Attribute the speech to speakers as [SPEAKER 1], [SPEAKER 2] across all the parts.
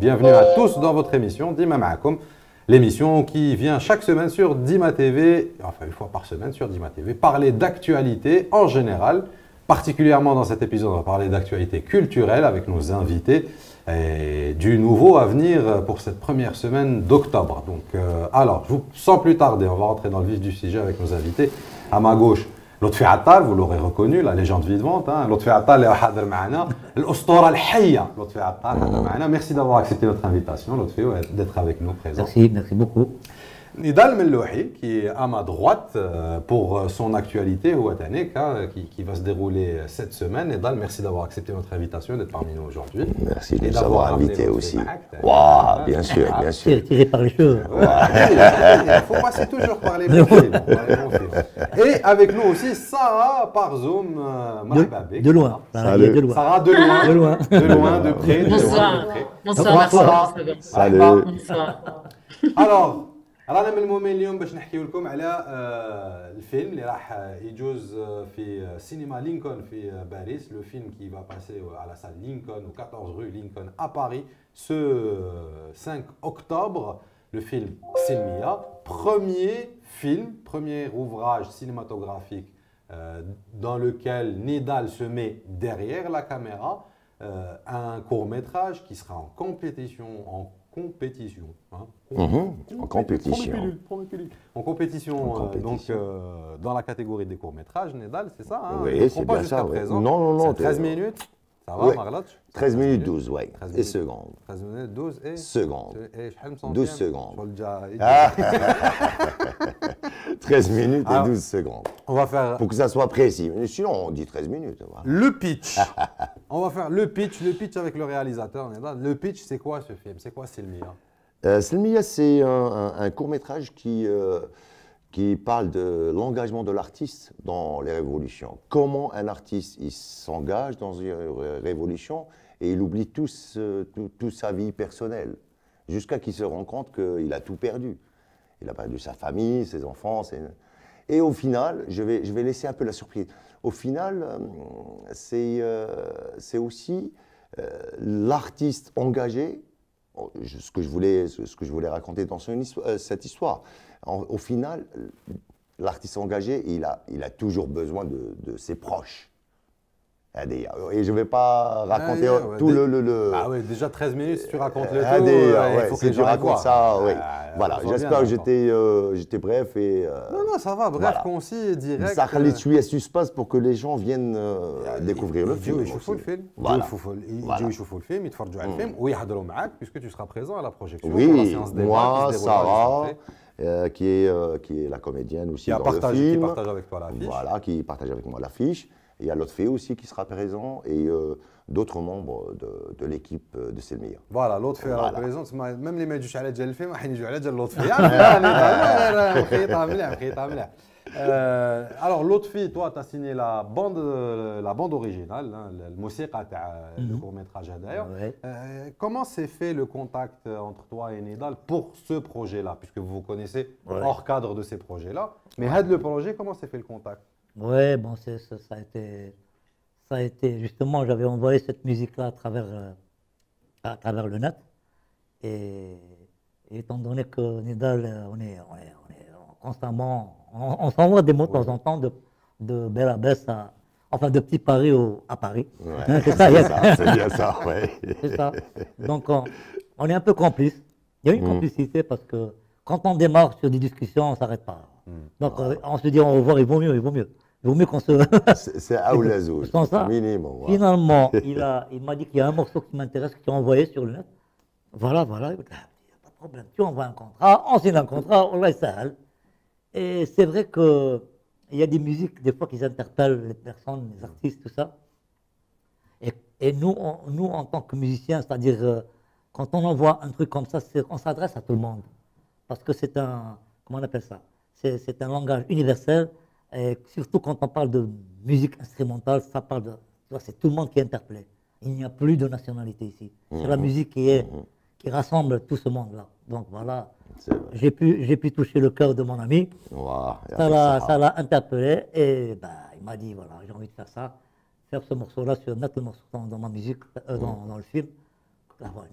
[SPEAKER 1] Bienvenue à tous dans votre émission Dima Ma'akoum, l'émission qui vient chaque semaine sur Dima TV, enfin une fois par semaine sur Dima TV, parler d'actualité en général. Particulièrement dans cet épisode, on va parler d'actualité culturelle avec nos invités et du nouveau à venir pour cette première semaine d'octobre. Donc, alors, sans plus tarder, on va rentrer dans le vif du sujet avec nos invités. À ma gauche, Lotfi Attal, vous l'aurez reconnu, la légende vivante. Lotfi Attal est hadir معنا, l'Ostora al-Hayya. Lotfi Attal hadir معنا. Merci d'avoir accepté notre invitation, Lotfi, d'être avec nous présent.
[SPEAKER 2] Merci beaucoup.
[SPEAKER 1] Nidal Mellouhi, qui est à ma droite pour son actualité, qui va se dérouler cette semaine. Nidal, merci d'avoir accepté notre invitation et d'être parmi nous aujourd'hui.
[SPEAKER 3] Merci de nous avoir invités aussi. Wow, bien sûr, bien sûr.
[SPEAKER 2] Tiré par les cheveux.
[SPEAKER 1] Il faut passer toujours par les bons films. Et avec nous aussi, Sarah par Zoom.
[SPEAKER 2] De loin.
[SPEAKER 1] Sarah de loin. De loin, de près.
[SPEAKER 4] Bonsoir. Bonsoir.
[SPEAKER 3] Salut.
[SPEAKER 4] Bonsoir.
[SPEAKER 1] Alors, رانا من المؤمن اليوم باش نحكيو لكم على الفيلم اللي راح يجوز في سينما لينكولن في باريس. Le film qui va passer à la salle Lincoln, au 14 rue Lincoln à Paris, ce 5 octobre. Le film Selmiya, premier ouvrage cinématographique dans lequel Nidal se met derrière la caméra, un court-métrage qui sera en compétition, en compétition. Donc dans la catégorie des courts-métrages, Nidal, c'est ça, hein?
[SPEAKER 3] Oui, c'est bien ça.
[SPEAKER 1] Présent.
[SPEAKER 3] Non.
[SPEAKER 1] 13 minutes, ça va,
[SPEAKER 3] oui.
[SPEAKER 1] Marlatch?
[SPEAKER 3] 13 minutes 12, oui. Et secondes.
[SPEAKER 1] 13 minutes 12 et
[SPEAKER 3] secondes. 12 secondes. 13 minutes et 12 secondes.
[SPEAKER 1] On va faire...
[SPEAKER 3] Pour que ça soit précis. Sinon, on dit 13 minutes. Voilà.
[SPEAKER 1] Le pitch. On va faire le pitch avec le réalisateur. Le pitch, c'est quoi ce film? C'est quoi Selmiya?
[SPEAKER 3] Selmiya, c'est un court-métrage qui parle de l'engagement de l'artiste dans les révolutions. Comment un artiste il s'engage dans une révolution et il oublie toute sa vie personnelle, jusqu'à qu'il se rende compte qu'il a tout perdu. Il a perdu sa famille, ses enfants. Et au final, je vais laisser un peu la surprise. Au final, c'est aussi l'artiste engagé, ce que je voulais raconter dans cette histoire. Au final, l'artiste engagé, il a toujours besoin de ses proches. Et je ne vais pas raconter tout le...
[SPEAKER 1] Ah oui, déjà 13 minutes, si tu racontes le tout,
[SPEAKER 3] il
[SPEAKER 1] faut
[SPEAKER 3] si
[SPEAKER 1] que
[SPEAKER 3] tu racontes ça, oui. Voilà, j'espère que j'étais bref et...
[SPEAKER 1] Non, ça va, bref, concis et direct.
[SPEAKER 3] Ça خليت suspense pour que les gens viennent découvrir le film.
[SPEAKER 1] يجوا يشوفوا الفيلم يتفرجوا على الفيلم ويحضروا معاك puisque tu seras présent à la projection.
[SPEAKER 3] Oui, moi, Sarah, qui est la comédienne aussi dans le film.
[SPEAKER 1] Qui partage avec toi l'affiche.
[SPEAKER 3] Voilà, qui partage avec moi l'affiche. Il y a Lotfi aussi qui sera présent et d'autres membres de l'équipe de Selmiya.
[SPEAKER 1] Voilà, Lotfi est présent. Même les mecs على جال الفيلم راح يجوا على جال Lotfi. Alors Lotfi, toi tu as signé la bande originale, le موسيقى تاع le court-métrage d'ailleurs. Comment s'est fait le contact entre toi et Nidal pour ce projet-là, puisque vous vous connaissez hors cadre de ces projets-là. Mais le projet, comment s'est fait le contact?
[SPEAKER 2] Ouais, bon, ça a été justement, j'avais envoyé cette musique-là à travers le net. Et étant donné que Nidal, on est constamment, on s'envoie des mots de temps en temps de Bel-Abbès enfin de Petit Paris à Paris.
[SPEAKER 3] Ouais,
[SPEAKER 2] c'est ça,
[SPEAKER 3] c'est bien ça, ouais.
[SPEAKER 2] C'est ça. Donc on est un peu complices. Il y a une complicité parce que quand on démarre sur des discussions, on ne s'arrête pas. Donc on se dit on va voir, il vaut mieux. Il vaut mieux qu'on se...
[SPEAKER 3] C'est Aoulazou, minimum.
[SPEAKER 2] Wow. Finalement, il m'a dit qu'il y a un morceau qui m'intéresse, que tu as envoyé sur le net. Voilà. Il n'y a pas de problème. Tu envoies un contrat, on signe un contrat, on laisse ça. Et c'est vrai qu'il y a des musiques, des fois, qui interpellent les personnes, les artistes, tout ça. Et nous, en tant que musiciens, c'est-à-dire, quand on envoie un truc comme ça, on s'adresse à tout le monde. Parce que c'est un... Comment on appelle ça? C'est un langage universel. Et surtout quand on parle de musique instrumentale, ça parle de, c'est tout le monde qui est interpellé. Il n'y a plus de nationalité ici. C'est la musique qui rassemble tout ce monde-là. Donc voilà, j'ai pu toucher le cœur de mon ami.
[SPEAKER 3] Wow,
[SPEAKER 2] ça l'a interpellé et il m'a dit voilà, j'ai envie de faire ça, faire ce morceau-là, mettre le morceau dans ma musique, dans le film. Là, voilà,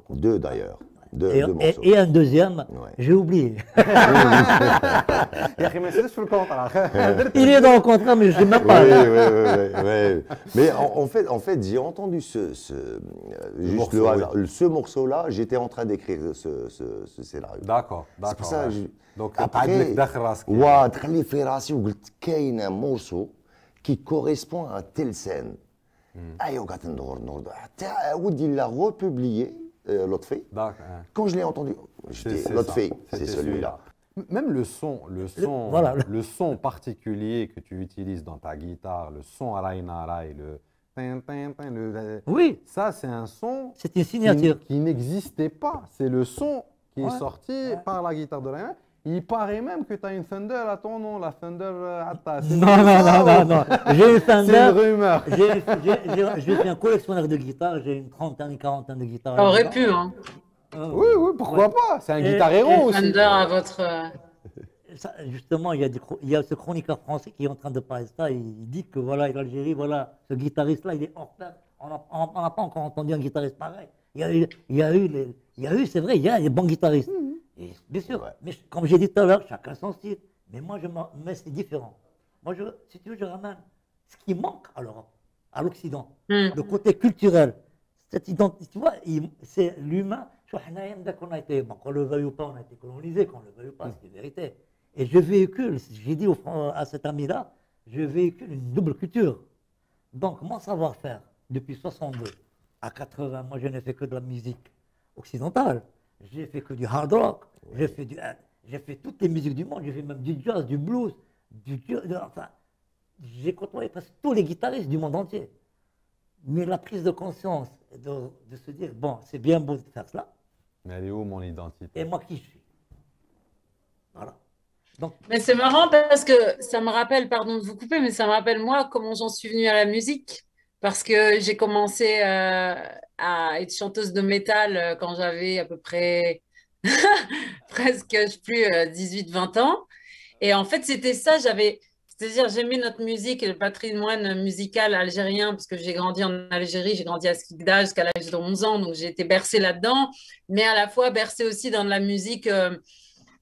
[SPEAKER 3] Deux d'ailleurs.
[SPEAKER 2] Et,
[SPEAKER 3] Deux
[SPEAKER 2] et-
[SPEAKER 3] morceaux.
[SPEAKER 2] et un deuxième,
[SPEAKER 3] Ouais.
[SPEAKER 2] j'ai oublié.
[SPEAKER 1] يا اخي ما نسيتش في الكونطرا
[SPEAKER 2] Il est dans le contrat, mais je ne sais même
[SPEAKER 3] Oui,
[SPEAKER 2] pas.
[SPEAKER 3] oui. Mais en fait j'ai entendu juste
[SPEAKER 1] morceau,
[SPEAKER 3] le hasard. Ce morceau-là, j'étais en train d'écrire ce scénario.
[SPEAKER 1] داكور
[SPEAKER 3] C'est pour
[SPEAKER 1] داكور
[SPEAKER 3] ça
[SPEAKER 1] ouais.
[SPEAKER 3] je...
[SPEAKER 1] دونك
[SPEAKER 3] Après,
[SPEAKER 1] قعد لك داخل راسك
[SPEAKER 3] تخلي في راسي وقلت كاين un morceau qui correspond à telle scène. ايوا قعدت ندور حتى ودي l'a republié Lotfi.
[SPEAKER 1] داك
[SPEAKER 3] Quand je l'ai entendu, j'étais Lotfi, c'est celui-là.
[SPEAKER 1] Même
[SPEAKER 2] voilà.
[SPEAKER 1] le son particulier que tu utilises dans ta guitare, le son Raina Rai, le tin, tin, tin,
[SPEAKER 2] Oui,
[SPEAKER 1] ça c'est un son
[SPEAKER 2] c'est une signature.
[SPEAKER 1] qui n'existait pas. C'est le son qui est
[SPEAKER 2] Ouais,
[SPEAKER 1] sorti par la guitare de Raina. Il paraît même que tu as une Thunder à ton nom, la Thunder Atta. C'est
[SPEAKER 2] Non,
[SPEAKER 1] vrai,
[SPEAKER 2] non,
[SPEAKER 1] ça,
[SPEAKER 2] non,
[SPEAKER 1] ou-
[SPEAKER 2] non, non. J'ai une
[SPEAKER 1] C'est une
[SPEAKER 2] Fender.
[SPEAKER 1] rumeur.
[SPEAKER 2] Je suis un collectionneur de guitares. J'ai une trentaine, une quarantaine de guitares.
[SPEAKER 4] Ça aurait pu, hein.
[SPEAKER 1] Oui, oui, pourquoi
[SPEAKER 2] Ouais.
[SPEAKER 1] pas. C'est un
[SPEAKER 2] Et-
[SPEAKER 1] guitar héros
[SPEAKER 2] et
[SPEAKER 1] aussi.
[SPEAKER 4] Thunder à votre.
[SPEAKER 2] Justement, il y a ce chroniqueur français qui est en train de parler de ça. Il dit que voilà, l'Algérie, voilà, ce guitariste-là, il est hors pair. On n'a pas encore entendu un guitariste pareil. Il y a eu, c'est vrai, il y a des bons guitaristes. Et bien sûr,
[SPEAKER 3] Ouais.
[SPEAKER 2] mais comme j'ai dit tout à l'heure, chacun son style. Mais moi, mais c'est différent. Moi, si tu veux, je ramène ce qui manque à l'Europe, à l'Occident, le côté culturel. Cette identité, tu vois, c'est l'humain. Qu'on a été, bon, qu'on le veuille ou pas, on a été colonisé, qu'on le veuille ou pas, c'est la vérité. Et je véhicule, j'ai dit à cet ami-là, je véhicule une double culture. Donc, mon savoir-faire, depuis 62 à 80, moi, je n'ai fait que de la musique occidentale. J'ai fait que du hard rock, j'ai fait toutes les musiques du monde, j'ai fait même du jazz, du blues, enfin, j'ai côtoyé presque tous les guitaristes du monde entier. Mais la prise de conscience, de se dire, bon, c'est bien beau de faire cela,
[SPEAKER 1] Mais elle est où mon identité?
[SPEAKER 2] et moi qui je suis. Voilà. Donc,
[SPEAKER 4] Mais c'est marrant parce que ça me rappelle, pardon de vous couper, mais ça me rappelle moi comment j'en suis venue à la musique. Parce que j'ai commencé à être chanteuse de métal quand j'avais à peu près presque, je sais plus, 18-20 ans. Et en fait, c'était ça, c'est-à-dire j'aimais notre musique et le patrimoine musical algérien, parce que j'ai grandi en Algérie, j'ai grandi à Skikda jusqu'à l'âge de 11 ans, donc j'ai été bercée là-dedans, mais à la fois bercée aussi dans de la musique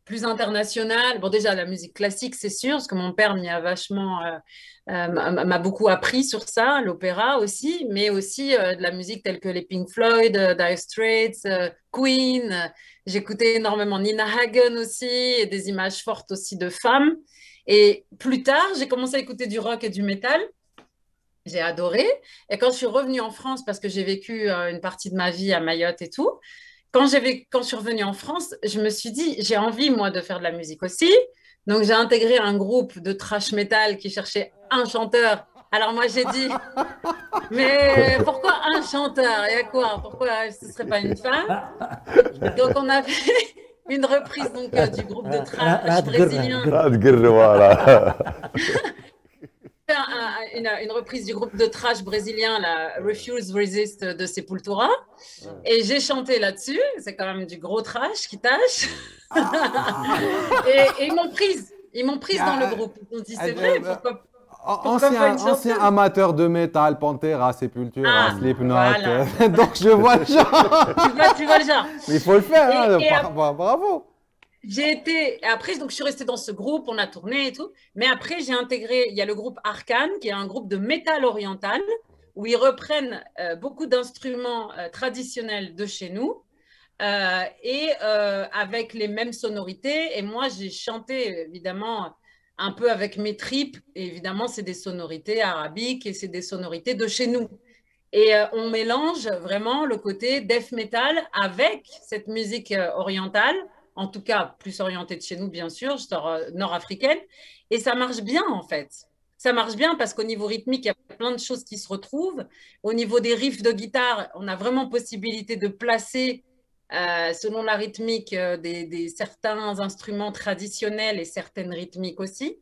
[SPEAKER 4] plus internationale. Bon, déjà, la musique classique, c'est sûr, parce que mon père m'y a vachement, m'a beaucoup appris sur ça, l'opéra aussi, mais aussi de la musique telle que les Pink Floyd, Dire Straits, Queen. J'écoutais énormément Nina Hagen aussi, et des images fortes aussi de femmes. Et plus tard, j'ai commencé à écouter du rock et du métal. J'ai adoré. Et quand je suis revenue en France, parce que j'ai vécu une partie de ma vie à Mayotte et tout, quand je suis revenue en France, je me suis dit, j'ai envie, moi, de faire de la musique aussi. Donc, j'ai intégré un groupe de thrash metal qui cherchait un chanteur. Alors, moi, j'ai dit, mais pourquoi un chanteur? Il y a quoi? Pourquoi ce ne serait pas une femme? Donc, on a fait une reprise donc, du groupe de thrash brésilien.
[SPEAKER 3] Voilà.
[SPEAKER 4] Une reprise du groupe de thrash brésilien, la Refuse Resist de Sepultura. Et j'ai chanté là-dessus. C'est quand même du gros trash qui tâche. et ils m'ont prise dans le groupe. Ils ont dit, c'est vrai, pourquoi pas une chanteuse?
[SPEAKER 1] Ancien amateur de métal, Pantera, Sepultura, Slipknot.
[SPEAKER 4] voilà.
[SPEAKER 1] Donc je vois le genre.
[SPEAKER 4] Tu vois le genre.
[SPEAKER 1] Mais il faut le faire, hein,
[SPEAKER 4] Et
[SPEAKER 1] bravo.
[SPEAKER 4] Après, donc, je suis restée dans ce groupe, on a tourné et tout. Mais après, j'ai intégré, il y a le groupe Arcane, qui est un groupe de métal oriental, où ils reprennent beaucoup d'instruments traditionnels de chez nous, avec les mêmes sonorités. Et moi, j'ai chanté, évidemment, un peu avec mes tripes. Et évidemment, c'est des sonorités arabiques et c'est des sonorités de chez nous. Et on mélange vraiment le côté death metal avec cette musique orientale, en tout cas plus orientée de chez nous, bien sûr, nord-africaine. Et ça marche bien, en fait. Ça marche bien parce qu'au niveau rythmique, il y a plein de choses qui se retrouvent. Au niveau des riffs de guitare, on a vraiment possibilité de placer, selon la rythmique, certains instruments traditionnels et certaines rythmiques aussi.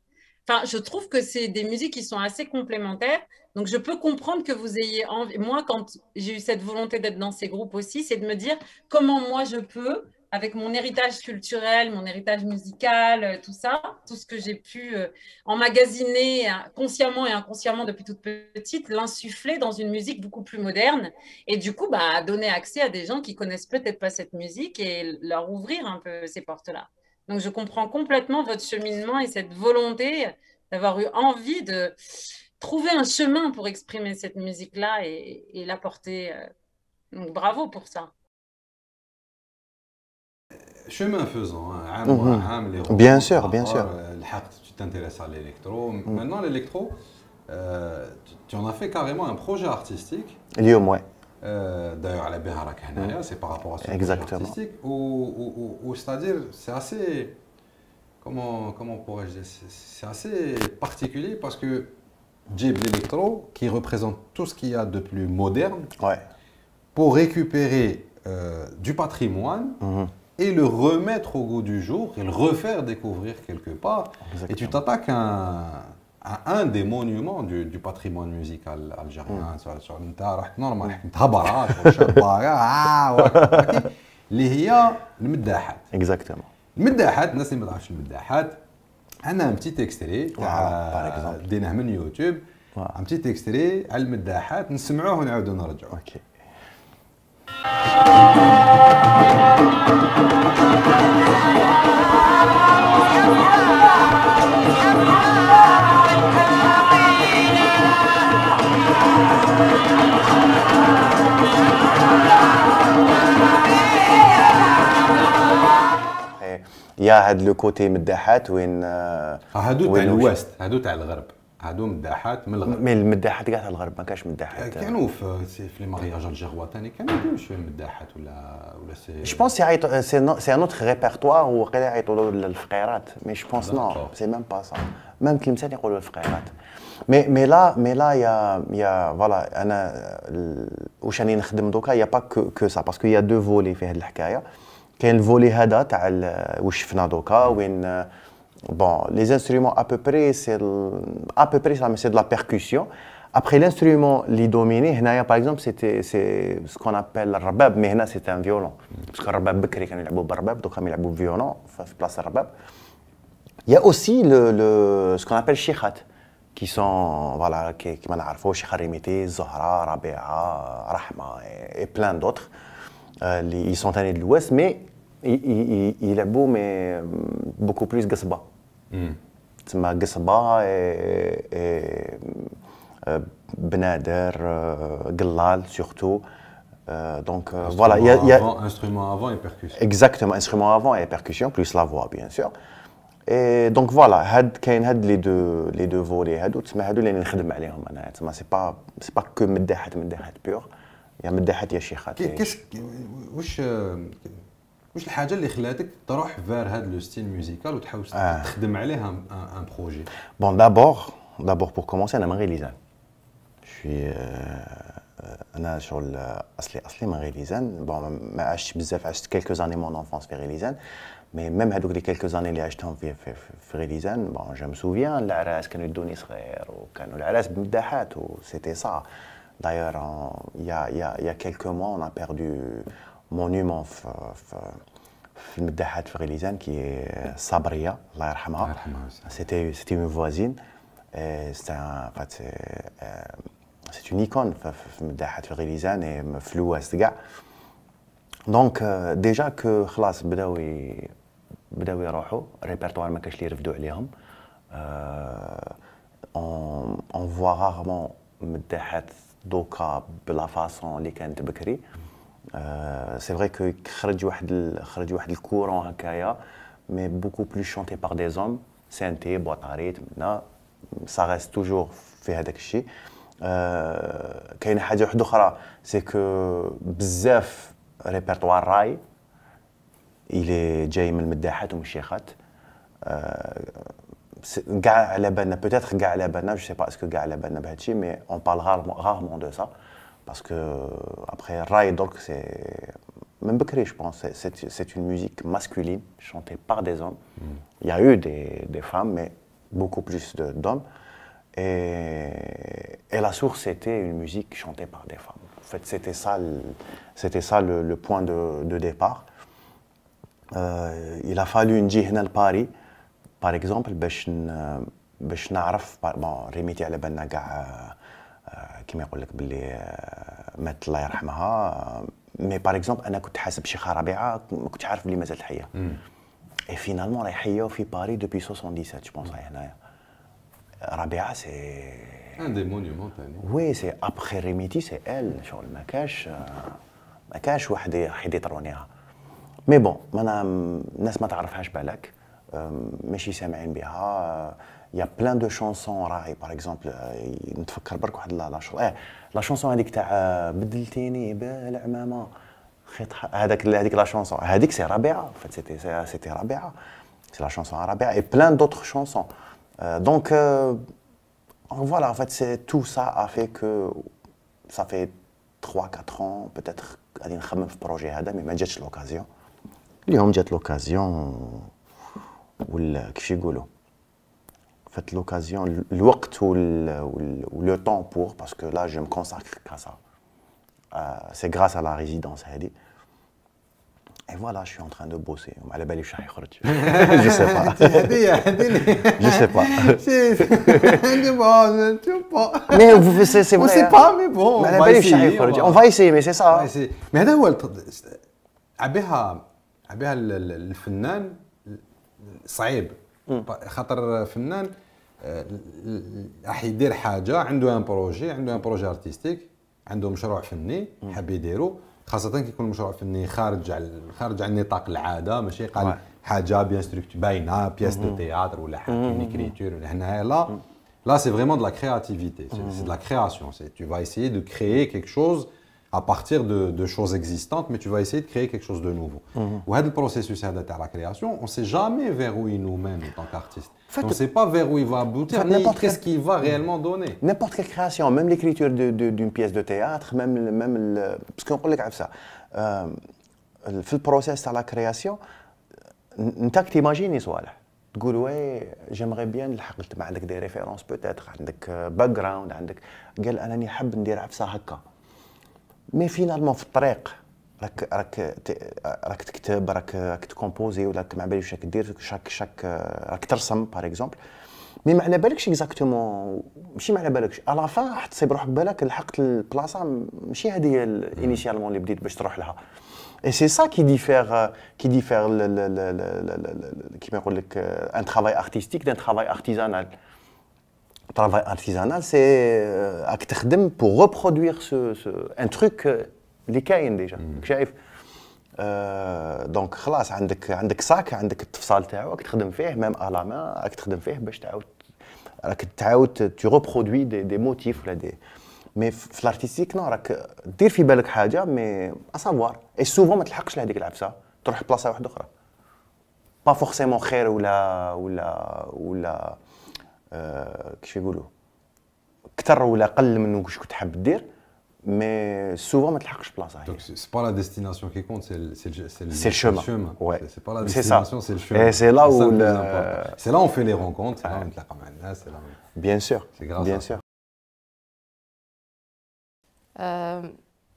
[SPEAKER 4] Enfin, je trouve que c'est des musiques qui sont assez complémentaires. Donc, je peux comprendre que vous ayez envie. Moi, quand j'ai eu cette volonté d'être dans ces groupes aussi, c'est de me dire comment moi je peux avec mon héritage culturel, mon héritage musical, tout ça, tout ce que j'ai pu emmagasiner consciemment et inconsciemment depuis toute petite, l'insuffler dans une musique beaucoup plus moderne et du coup, bah, donner accès à des gens qui connaissent peut-être pas cette musique et leur ouvrir un peu ces portes-là. Donc, je comprends complètement votre cheminement et cette volonté d'avoir eu envie de trouver un chemin pour exprimer cette musique-là et l'apporter. Donc, bravo pour ça.
[SPEAKER 1] Chemin faisant, hein, les
[SPEAKER 3] Bien
[SPEAKER 1] rencontres,
[SPEAKER 3] sûr, bien sûr.
[SPEAKER 1] tu t'intéresses à l'électro. Maintenant, l'électro, tu en as fait carrément un projet artistique.
[SPEAKER 3] اليوم ouais.
[SPEAKER 1] D'ailleurs, à la Beharak Hanaya, c'est par rapport à ce projet
[SPEAKER 3] Exactement.
[SPEAKER 1] artistique, où c'est-à-dire, c'est assez, comment pourrais-je dire, c'est assez particulier parce que Jib l'électro, qui représente tout ce qu'il y a de plus moderne,
[SPEAKER 3] Ouais.
[SPEAKER 1] pour récupérer du patrimoine et le remettre au goût du jour et le refaire découvrir quelque part.
[SPEAKER 3] Exactement.
[SPEAKER 1] Et tu t'attaques à un des monuments du patrimoine musical algérien. normal, اللي هي المداحات.
[SPEAKER 3] Exactement.
[SPEAKER 1] المداحات الناس اللي ما تعرفش المداحات عندنا un petit extrait تاع ديناه من يوتيوب un petit extrait على المداحات نسمعوه ونعاودوا نرجعوا.
[SPEAKER 3] Ok. Il y a le côté مداحات وين
[SPEAKER 1] هادو تاع الوست هادو تاع الغرب هادو مداحات من الغرب.
[SPEAKER 3] مي المداحات كاع تاع الغرب ما كاش مداحات.
[SPEAKER 1] كانوا في لي مارياج الجيروا ثاني كانوا يديروا شويه مداحات ولا سي.
[SPEAKER 3] Je pense c'est un autre répertoire وقيلا يعيطوا للفقيرات mais je pense non c'est même pas ça. Même تلمسان يقولوا الفقيرات. Mais là il y a voilà انا واش راني نخدم دوكا il y a pas que ça parce qu'il y a deux volets في هذه الحكايه. كاين الفولي هذا تاع واش شفنا دوكا وين bon les instruments à peu près ça mais c'est de la percussion. Après l'instrument اللي دوميني هنايا par exemple c'est ce qu'on appelle الرباب mais هنا c'est un violon parce que الرباب بكري كانوا يلعبوا بالرباب دوكا يلعبوا بفيولون في بلاصه الرباب. Il y a aussi ce qu'on appelle الشيخات qui sont voilà كيما نعرفوا شيخ الريميتي زهره ربيعه رحمه et plein d'autres. Ils sont allés de l'Ouest, mais il est beau, mais beaucoup plus Gasba. C'est Gasba et Benader, Glal surtout. Donc voilà, il y a
[SPEAKER 1] instrument avant et percussion.
[SPEAKER 3] Exactement, instrument avant et percussion, plus la voix bien sûr. Et donc voilà, كاين les deux volets هادو تسمى هادو اللي نخدم عليهم انا تسمى c'est pas que مداحات pur. يا مداحات يا شيخات.
[SPEAKER 1] واش الحاجه اللي خلاتك تروح فار هذا لو ستيل ميوزيكال وتحاول تخدم عليه ان بروجي؟
[SPEAKER 3] Bon d'abord pour commencer انا مغربي. Je suis انا شغل اصلي مغربي. Bon ما عشتش بزاف عشت quelques années mon enfance في غليزان. Mais même هذوك لي quelques années اللي عشتهم في غليزان bon je me souviens العراس كانوا يدوني صغير وكانوا العراس بمداحات و c'était ça. D'ailleurs, il y a quelques mois, on a perdu monument في المداحات في غليزان qui est Sabria, الله يرحمها. C'était une voisine. C'est une icône في المداحات في غليزان et في الوست كاع. Donc déjà que خلاص بداو يروحوا ريبرتوار ما كاش اللي يرفدوا عليهم. On voit rarement مداحات دوكا بلا فاصون اللي كانت بكري. سي فري كو خرج واحد الكورون هكايا مي بوكو بلو شونتي بار دي زوم سانتي بوطاريت منا سا ريست توجور في هذاك الشيء. كاينه حاجه واحده اخرى سي كو بزاف ريبرتوار راي الي جاي من المداحات ومن الشيخات. كاع على بالنا بوتيتر كاع على بالنا جو سي با اسكو كاع على بالنا بهذا الشيء مي اون بارل rarement de ça parce que après الراي donc c'est même بكري je pense c'est une musique masculine chantée par des hommes. Il y a eu des femmes mais beaucoup plus d'hommes et la source c'était une musique chantée par des femmes. En fait c'était ça le point de départ. il a fallu نجي هنا لباري par exemple باش نعرف بون ريميتي على بالنا كاع كيما يقول لك باللي مات الله يرحمها مي باغ اكزومبل انا كنت حاسب شيخه ربيعه ما كنتش عارف بلي مازالت حيه اي فينالمون راهي حيه في باري دوبي 77 جو بونس راهي هنايا ربيعه سي
[SPEAKER 1] ان دي مونيومون ثاني
[SPEAKER 3] وي سي ابخي ريميتي سي ال شغل ما كاش واحد يحيد يطرونيها مي بون الناس ما تعرفهاش بالك ماشي سامعين بها يا بلان دو شونسون راهي باغ اكزومبل نتفكر برك واحد لا شونسون هذيك تاع بدلتيني بالعمامه خيط هذيك لا شونسون هذيك سي ربيعه سيتي ربيعه سي لا شونسون ربيعه اي بلان دوطخ شونسون دونك voilà en fait c'est tout ça a fait que ça fait 3-4 ans peut-être غادي نخمم في البروجي هذا مي ما جاتش لوكازيون اليوم جات لوكازيون ولا كيف يقولوا فات لوكازيون الوقت ولو طون بور باسكو لا جو me consacre qu'à ça c'est grâce à la résidence هذه et voilà je suis en train de bosser على بالي واش راح يخرج je sais pas je sais pas mais c'est vrai
[SPEAKER 1] on sait pas mais bon
[SPEAKER 3] على بالي واش راح يخرج on va essayer mais c'est ça
[SPEAKER 1] mais هذا هو عبيها الفنان صعيب خاطر فنان راح يدير حاجه عنده ان بروجي ارتستيك عنده مشروع فني حاب يديرو خاصه كي يكون مشروع فني خارج عن نطاق العاده ماشي قال حاجه بيان ستركتور باينه بياس دو تياتر ولا حاجه اون اكريتور ولا هنايا لا سي فريمون دو لا كرياتيفيتي سي دو لا كرياسيون سي tu vas essayer de créer quelque chose à partir de choses existantes, mais tu vas essayer de créer quelque chose de nouveau. Et le processus de la création, on ne sait jamais vers où il nous mène en tant qu'artiste. On ne sait pas vers où il va aboutir, ni qu'est-ce qu'il va réellement donner.
[SPEAKER 3] N'importe quelle création, même l'écriture d'une pièce de théâtre, même parce qu'on peut le dire ça. في البروسيس تاع لا كرياسيون انت تيماجيني صوالح تقول وي جيمري بيان نلحق ما عندك دي ريفيرونس بوتيتر عندك باك جراوند عندك قال انا نحب ندير عفسه هكا مي فينالمون في الطريق راك تكتب راك تكومبوزي ولا ما على باليش راك دير شاك راك ترسم باغ اكزومبل مي ما على بالكش اكزاكتومون ماشي ما على بالكش الا فان راح تصيب روحك بالك لحقت البلاصه ماشي هذه انيشيالمون اللي بديت باش تروح لها et c'est ça qui diffère كيما يقول لك un travail artistique d'un travail artisanal. Le travail artisanal, c'est راك تخدم pour reproduire un truc اللي كاين ديجا شايف دونك خلاص عندك ساك عندك التفصال تاعو راك تخدم فيه ميم على ما راك تخدم فيه باش تعاود tu reproduis des motifs ولا des مي في الارتستيك نو راك دير في بالك حاجه مي اسافوار اي سوفون ما تلحقش لهذيك العفسه تروح بلاصه واحده اخرى با فورسيمون خير ولا كيف يقولوا كثر ولا قل من واش كنت حاب دير مي سوفون ما تلحقش بلاصه
[SPEAKER 1] donc c'est pas la destination qui compte
[SPEAKER 3] c'est le chemin ouais
[SPEAKER 1] c'est pas la destination c'est le chemin
[SPEAKER 3] et c'est là où
[SPEAKER 1] c'est là on fait les rencontres c'est là on نتلاقى مع الناس c'est là
[SPEAKER 3] bien sûr bien sûr.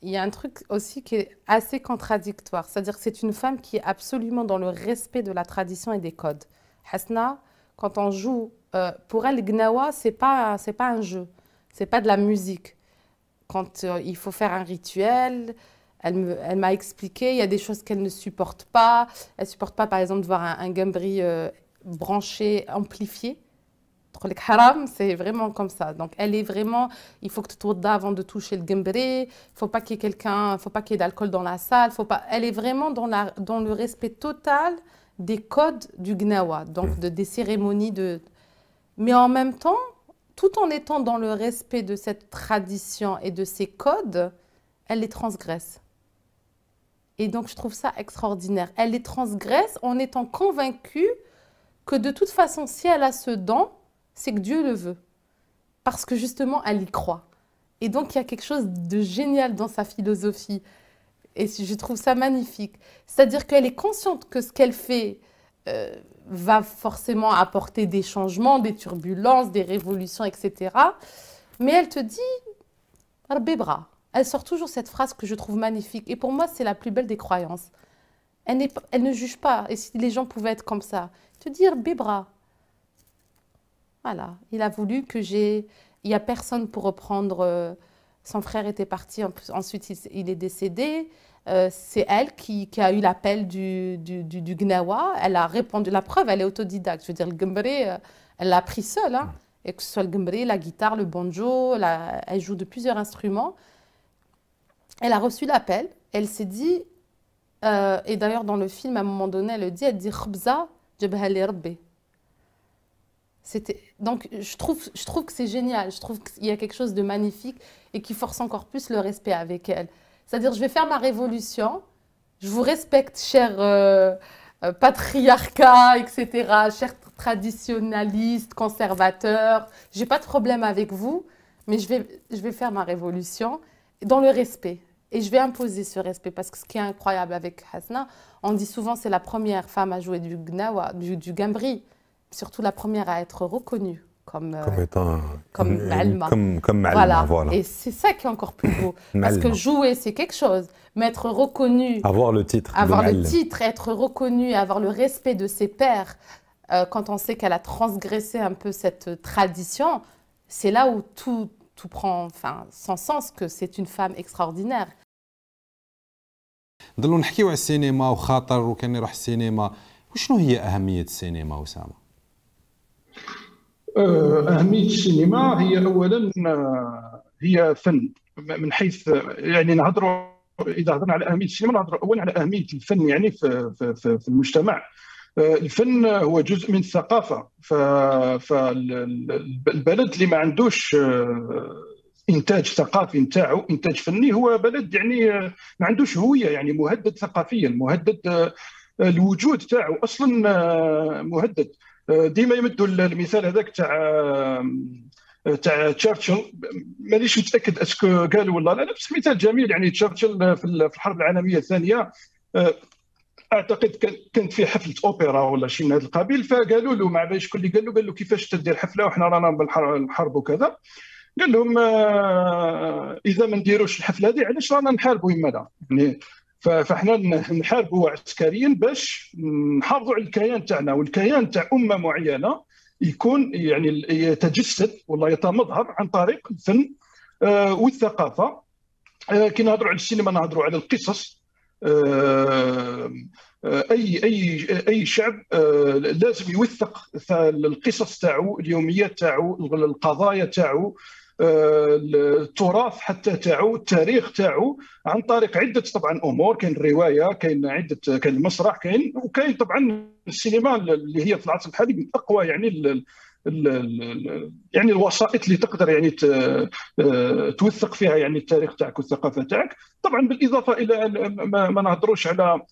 [SPEAKER 5] Il y a un truc aussi qui est assez contradictoire, c'est-à-dire que c'est une femme qui est absolument dans le respect de la tradition et des codes. Hasna, quand on joue, pour elle, Gnawa, c'est pas un jeu, c'est pas de la musique. Quand il faut faire un rituel, elle m'a expliqué, il y a des choses qu'elle ne supporte pas. Elle supporte pas, par exemple, de voir un gambri branché, amplifié. Haram, c'est vraiment comme ça. Donc, elle est vraiment. Il faut que tu te tournes avant de toucher le gambri. Il faut pas qu'il y ait faut pas qu'il y ait d'alcool dans la salle. Faut pas. Elle est vraiment dans le respect total des codes du Gnawa, donc des cérémonies Mais en même temps, tout en étant dans le respect de cette tradition et de ces codes, elle les transgresse. Et donc, je trouve ça extraordinaire. Elle les transgresse en étant convaincue que de toute façon, si elle a ce don, c'est que Dieu le veut. Parce que justement, elle y croit. Et donc, il y a quelque chose de génial dans sa philosophie. Et je trouve ça magnifique. C'est-à-dire qu'elle est consciente que ce qu'elle fait va forcément apporter des changements, des turbulences, des révolutions, etc. Mais elle te dit, Rabbi Bra. Elle sort toujours cette phrase que je trouve magnifique. Et pour moi, c'est la plus belle des croyances. Elle ne juge pas. Et si les gens pouvaient être comme ça, te dire Bibra. Voilà. Il a voulu que j'ai. Il n'y a personne pour reprendre. Son frère était parti, ensuite il est décédé. C'est elle qui a eu l'appel du Gnawa. Elle a répondu. La preuve, elle est autodidacte. Je veux dire, le Gmbri, elle l'a appris seule. Hein. Et que ce soit le Gmbri, la guitare, le banjo, elle joue de plusieurs instruments. Elle a reçu l'appel. Elle s'est dit. Et d'ailleurs, dans le film, à un moment donné, elle dit Khbza, jabha li rabbi. Donc, je trouve que c'est génial. Je trouve qu'il y a quelque chose de magnifique et qui force encore plus le respect avec elle. C'est-à-dire, je vais faire ma révolution. Je vous respecte, cher patriarcat, etc., chers traditionnalistes, conservateurs. Je n'ai pas de problème avec vous, mais je vais faire ma révolution dans le respect. Et je vais imposer ce respect parce que ce qui est incroyable avec Hasna, on dit souvent c'est la première femme à jouer du Gnawa, du Gambri, surtout la première à être reconnue comme Ma'alma.
[SPEAKER 6] Comme Ma'alma, voilà.
[SPEAKER 5] Et c'est ça qui est encore plus beau. Parce que jouer, c'est quelque chose. Mais être reconnu,
[SPEAKER 6] avoir le titre,
[SPEAKER 5] être reconnu, avoir le respect de ses pairs, quand on sait qu'elle a transgressé un peu cette tradition, c'est là où tout prend son sens, que c'est une femme extraordinaire.
[SPEAKER 7] نضلوا نحكيو على السينما وخاطر وكان يروح السينما وشنو هي أهمية السينما أسامة؟
[SPEAKER 8] أهمية السينما هي أولا هي فن من حيث يعني نهضروا إذا هضرنا على أهمية السينما نهضروا أولا على أهمية الفن يعني في المجتمع. الفن هو جزء من الثقافة فالبلد اللي ما عندوش إنتاج ثقافي نتاعو إنتاج فني هو بلد يعني ما عندوش هوية يعني مهدد ثقافيا مهدد الوجود تاعو أصلا مهدد. ديما يمدوا المثال هذاك تاع تشرشل مانيش متاكد اسكو قالوا ولا لا بس مثال جميل يعني تشرشل في الحرب العالميه الثانيه اعتقد كانت في حفله اوبرا ولا شيء من هذا القبيل فقالوا له مع شكون اللي قال له كيفاش تدير حفله وحنا رانا بالحرب وكذا قال لهم اذا ما نديروش الحفله هذه علاش رانا نحاربوا يما يعني فاحنا نحاربوا عسكريا باش نحافظوا على الكيان تاعنا والكيان تاع امه معينه يكون يعني يتجسد ولا يتمظهر عن طريق الفن والثقافه. كي نهضروا على السينما نهضروا على القصص. اي شعب لازم يوثق القصص تاعو اليوميات تاعو القضايا تاعو التراث حتى تاعو التاريخ تاعو عن طريق عده طبعا امور. كاين الروايه كاين كاين المسرح وكاين طبعا السينما اللي هي في العصر الحالي من اقوى يعني يعني الوسائط اللي تقدر يعني توثق فيها يعني التاريخ تاعك والثقافه تاعك. طبعا بالاضافه الى ما نهضروش على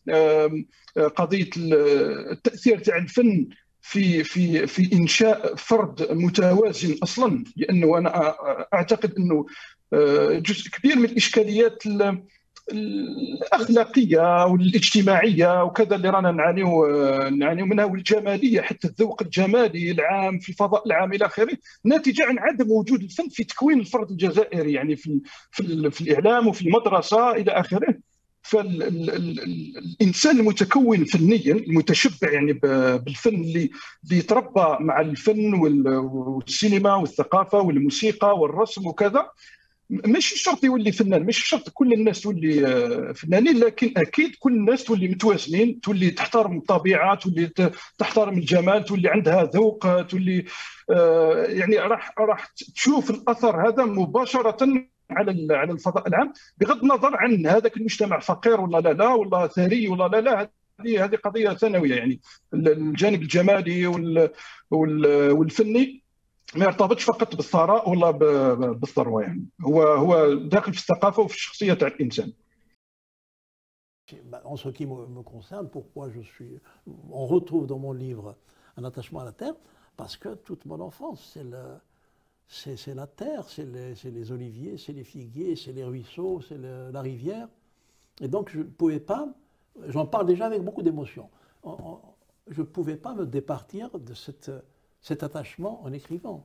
[SPEAKER 8] قضيه التاثير تاع الفن في انشاء فرد متوازن اصلا لانه انا اعتقد انه جزء كبير من الاشكاليات الاخلاقيه والاجتماعيه وكذا اللي رانا نعانيو منها والجماليه حتى الذوق الجمالي العام في الفضاء العام الى اخره ناتجه عن عدم وجود الفن في تكوين الفرد الجزائري يعني في الاعلام وفي المدرسه الى اخره. فالانسان المتكون فنيا المتشبع يعني بالفن اللي يتربى مع الفن والسينما والثقافه والموسيقى والرسم وكذا ماشي شرط يولي فنان ماشي شرط كل الناس تولي فنانين لكن اكيد كل الناس تولي متوازنين تولي تحترم الطبيعه تولي تحترم الجمال تولي عندها ذوق تولي يعني راح تشوف الاثر هذا مباشره على الفضاء العام بغض النظر عن هذاك المجتمع فقير ولا لا ولا ثري ولا لا. هذه قضيه ثانويه يعني الجانب الجمالي والفني ما يرتبطش فقط بالثراء ولا بالثروه يعني هو داخل في الثقافه وفي الشخصيه تاع الانسان.
[SPEAKER 9] En ce qui me concerne, pourquoi on retrouve dans mon livre un attachement à la terre, parce que toute mon enfance, c'est la terre, c'est les oliviers, c'est les figuiers, c'est les ruisseaux, c'est la rivière. Et donc je ne pouvais pas, j'en parle déjà avec beaucoup d'émotion, je ne pouvais pas me départir de cet attachement en écrivant.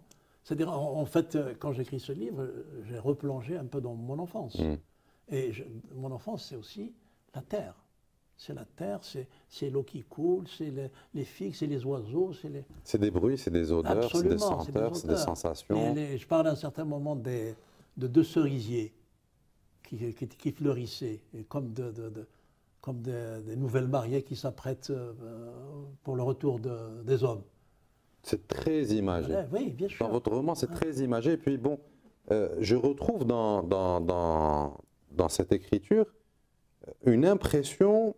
[SPEAKER 9] C'est-à-dire, en fait, quand j'écris ce livre, j'ai replongé un peu dans mon enfance. Et mon enfance, c'est aussi la terre. c'est la terre, c'est l'eau qui coule, c'est les figues, c'est les oiseaux, c'est les...
[SPEAKER 1] C'est des bruits, c'est des odeurs, c'est des senteurs, c'est des sensations.
[SPEAKER 9] Je parle à un certain moment de deux cerisiers qui fleurissaient, et comme des nouvelles mariées qui s'apprêtent pour le retour des hommes.
[SPEAKER 1] C'est très imagé.
[SPEAKER 9] Ouais, oui, bien sûr.
[SPEAKER 1] Dans votre roman, c'est très imagé. Et puis bon, je retrouve dans cette écriture une impression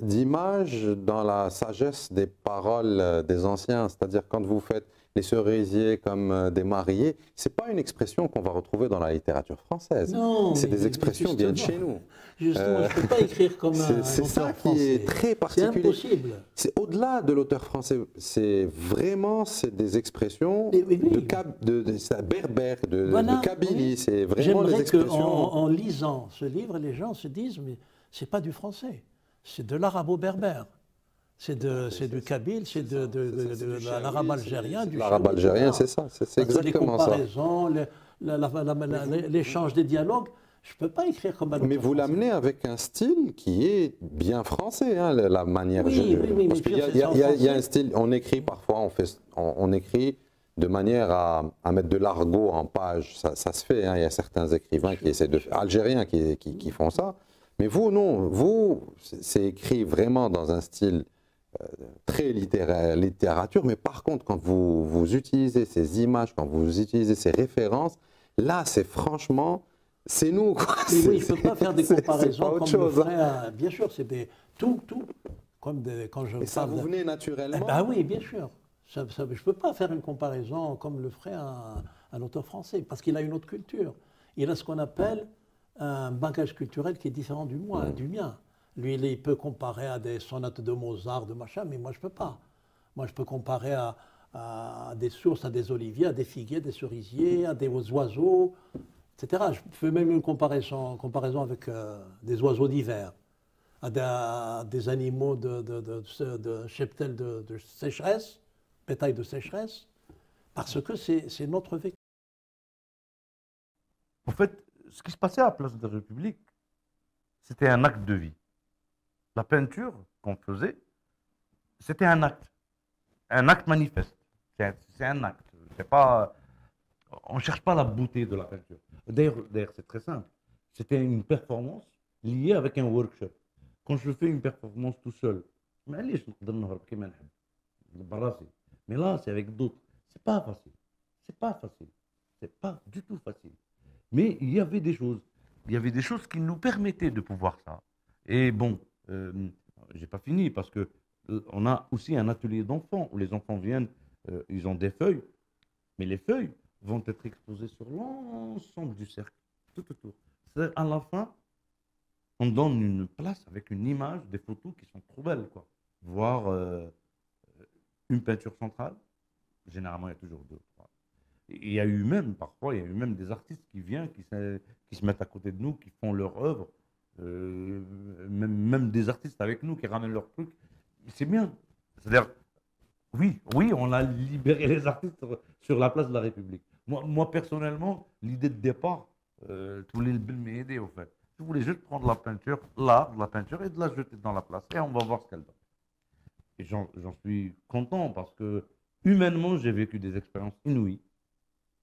[SPEAKER 1] d'image dans la sagesse des paroles des anciens. C'est-à-dire quand vous faites les cerisiers comme des mariés, ce n'est pas une expression qu'on va retrouver dans la littérature française. C'est des expressions bien de chez nous.
[SPEAKER 9] Justement, je ne peux pas écrire comme un auteur français.
[SPEAKER 1] C'est ça qui est très particulier.
[SPEAKER 9] C'est impossible.
[SPEAKER 1] C'est au-delà de l'auteur français. C'est des expressions de berbère, de kabylie. C'est vraiment des expressions.
[SPEAKER 9] J'aimerais qu'en lisant ce livre, les gens se disent, mais ce n'est pas du français, c'est de l'arabo-berbère. C'est du kabyle, c'est de l'arabe algérien.
[SPEAKER 1] L'arabe algérien, c'est ça, c'est exactement ça.
[SPEAKER 9] Les comparaisons, l'échange des dialogues, je ne peux pas écrire comme un auteur.
[SPEAKER 1] Mais vous l'amenez avec un style qui est bien français, hein, la manière.
[SPEAKER 9] Oui,
[SPEAKER 1] parce qu'il y a un style, on écrit parfois, on écrit de manière à mettre de l'argot en page, ça se fait, hein, il y a certains écrivains qui essaient algériens qui font ça. Mais vous, non, c'est écrit vraiment dans un style très littérature, mais par contre, quand vous utilisez ces images, quand vous utilisez ces références, là, c'est franchement, c'est nous. Quoi.
[SPEAKER 9] Mais oui, je ne peux pas faire des comparaisons comme le ferait, bien sûr, c'est tout, comme quand je...
[SPEAKER 1] Et ça vous venait naturellement?
[SPEAKER 9] Oui, bien sûr. Je ne peux pas faire une comparaison comme le ferait un auteur français, parce qu'il a une autre culture. Il a ce qu'on appelle un bagage culturel qui est différent du mien. Lui, il peut comparer à des sonates de Mozart, de machin, mais moi, je ne peux pas. Moi, je peux comparer à des sources, à des oliviers, à des figuiers, des cerisiers, à des oiseaux, etc. Je fais même une comparaison avec des oiseaux d'hiver, à des animaux de cheptel de sécheresse, bétail de sécheresse, parce que c'est notre vécu.
[SPEAKER 10] En fait, ce qui se passait à la place de la République, c'était un acte de vie. La peinture qu'on faisait, c'était un acte manifeste. C'est un acte. On ne cherche pas la beauté de la peinture. D'ailleurs, c'est très simple. C'était une performance liée avec un workshop. Quand je fais une performance tout seul, mais là, c'est avec d'autres. C'est pas facile. C'est pas facile. C'est pas du tout facile. Mais il y avait des choses. Il y avait des choses qui nous permettaient de pouvoir ça. Et bon, j'ai pas fini parce que on a aussi un atelier d'enfants où les enfants viennent, ils ont des feuilles, mais les feuilles vont être exposées sur l'ensemble du cercle, tout autour. C'est-à-dire, à la fin, on donne une place avec une image, des photos qui sont trop belles, quoi. Voir une peinture centrale, généralement il y a toujours deux, trois. Il y a eu même, parfois, il y a eu même des artistes qui viennent, qui se mettent à côté de nous, qui font leur œuvre, même des artistes avec nous qui ramènent leurs trucs. C'est bien. C'est-à-dire, oui, on a libéré les artistes sur la place de la République. Moi personnellement, l'idée de départ, tous les m'aider au fait. Je voulais juste prendre la peinture, l'art de la peinture, et de la jeter dans la place. Et on va voir ce qu'elle donne. Et j'en suis content parce que, humainement, j'ai vécu des expériences inouïes.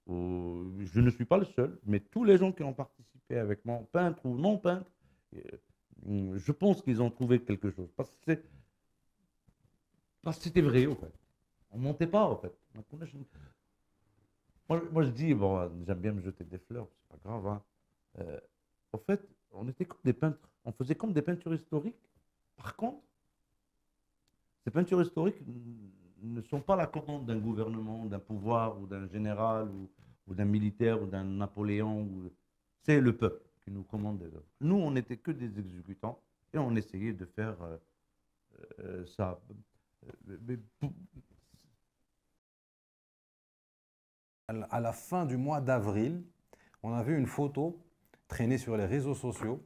[SPEAKER 10] Je ne suis pas le seul, mais tous les gens qui ont participé avec moi, peintres ou non peintres, je pense qu'ils ont trouvé quelque chose. Parce que c'était vrai, au fait. On ne mentait pas, au fait. Moi, je dis, bon, j'aime bien me jeter des fleurs, c'est pas grave. Hein. En fait, on était comme des peintres. On faisait comme des peintures historiques. Par contre, ces peintures historiques ne sont pas la commande d'un gouvernement, d'un pouvoir, ou d'un général, ou d'un militaire, ou d'un Napoléon. C'est le peuple qui nous commande des œuvres. Nous, on n'était que des exécutants, et on essayait de faire ça.
[SPEAKER 1] À la fin du mois d'avril, on a vu une photo traînée sur les réseaux sociaux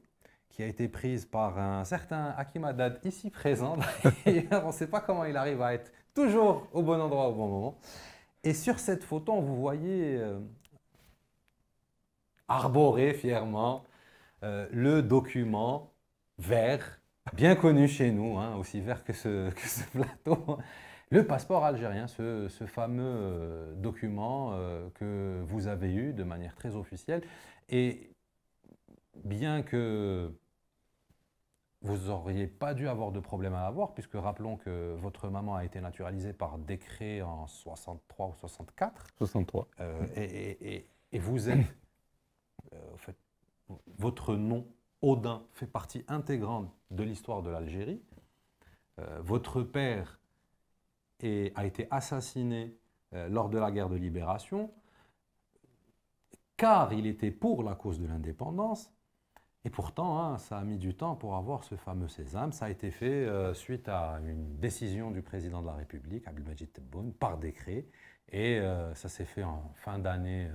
[SPEAKER 1] qui a été prise par un certain Hakim Haddad ici présent. On ne sait pas comment il arrive à être toujours au bon endroit au bon moment. Et sur cette photo, vous voyez arborer fièrement le document vert, bien connu chez nous, hein, aussi vert que ce plateau. Le passeport algérien, ce fameux document que vous avez eu de manière très officielle. Et bien que vous n'auriez pas dû avoir de problème à l'avoir, puisque rappelons que votre maman a été naturalisée par décret en 63 ou 64.
[SPEAKER 6] 63.
[SPEAKER 1] Et vous êtes, en fait, votre nom, Odin, fait partie intégrante de l'histoire de l'Algérie. Votre père a été assassiné lors de la guerre de libération, car il était pour la cause de l'indépendance. Et pourtant, hein, ça a mis du temps pour avoir ce fameux sésame. Ça a été fait suite à une décision du président de la République, Abdelmadjid Tebboune, par décret. Et ça s'est fait en fin d'année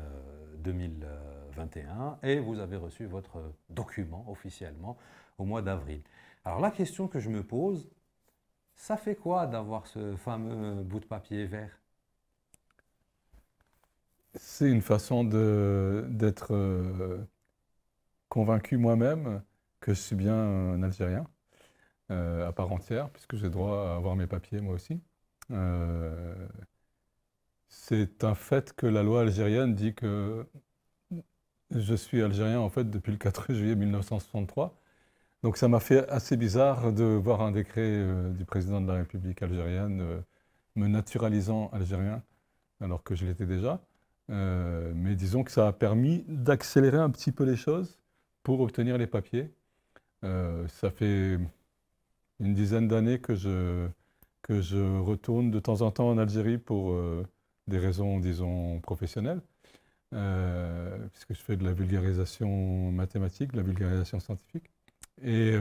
[SPEAKER 1] 2021. Et vous avez reçu votre document officiellement au mois d'avril. Alors la question que je me pose, ça fait quoi d'avoir ce fameux bout de papier vert?
[SPEAKER 6] C'est une façon d'être convaincu moi-même que je suis bien un Algérien à part entière, puisque j'ai droit à avoir mes papiers moi aussi. C'est un fait que la loi algérienne dit que je suis algérien en fait depuis le 4 juillet 1963. Donc ça m'a fait assez bizarre de voir un décret du président de la République algérienne me naturalisant algérien alors que je l'étais déjà. Mais disons que ça a permis d'accélérer un petit peu les choses pour obtenir les papiers. Ça fait une dizaine d'années que je retourne de temps en temps en Algérie pour des raisons, disons, professionnelles, puisque je fais de la vulgarisation mathématique, de la vulgarisation scientifique. Et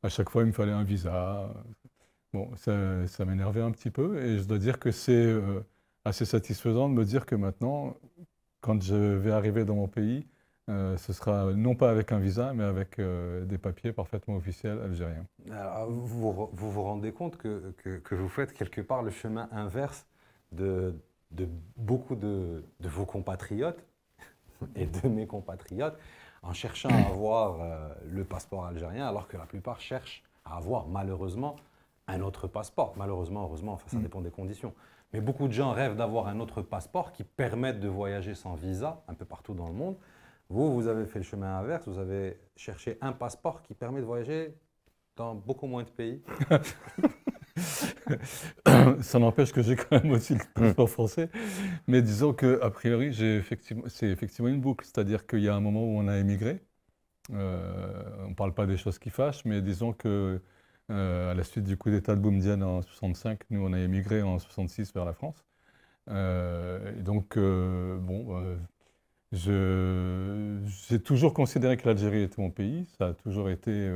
[SPEAKER 6] à chaque fois, il me fallait un visa. Bon, ça m'énervait un petit peu, et je dois dire que c'est assez satisfaisant de me dire que maintenant, quand je vais arriver dans mon pays, ce sera non pas avec un visa, mais avec des papiers parfaitement officiels algériens.
[SPEAKER 1] Alors, vous rendez compte que vous faites quelque part le chemin inverse de beaucoup de vos compatriotes et de mes compatriotes en cherchant à avoir le passeport algérien, alors que la plupart cherchent à avoir malheureusement un autre passeport. Malheureusement, heureusement, enfin, ça dépend des conditions. Mais beaucoup de gens rêvent d'avoir un autre passeport qui permette de voyager sans visa un peu partout dans le monde. Vous avez fait le chemin inverse, vous avez cherché un passeport qui permet de voyager dans beaucoup moins de pays.
[SPEAKER 6] Ça n'empêche que j'ai quand même aussi le passeport français. Mais disons qu'a priori, c'est effectivement une boucle. C'est-à-dire qu'il y a un moment où on a émigré. On ne parle pas des choses qui fâchent, mais disons que à la suite du coup d'État de Boumedienne en 65, nous on a émigré en 66 vers la France. Et donc, j'ai toujours considéré que l'Algérie était mon pays. Ça a toujours été,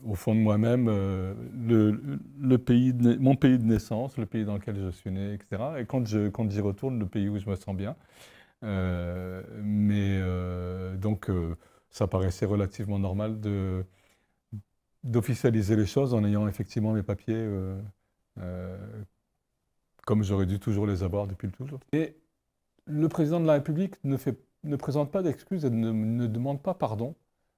[SPEAKER 6] au fond de moi-même, mon pays de naissance, le pays dans lequel je suis né, etc. Et quand j'y retourne, le pays où je me sens bien. Donc, ça paraissait relativement normal d'officialiser les choses en ayant effectivement mes papiers comme j'aurais dû toujours les avoir depuis le toujours. Et le président de la République ne présente pas d'excuses et ne demande pas pardon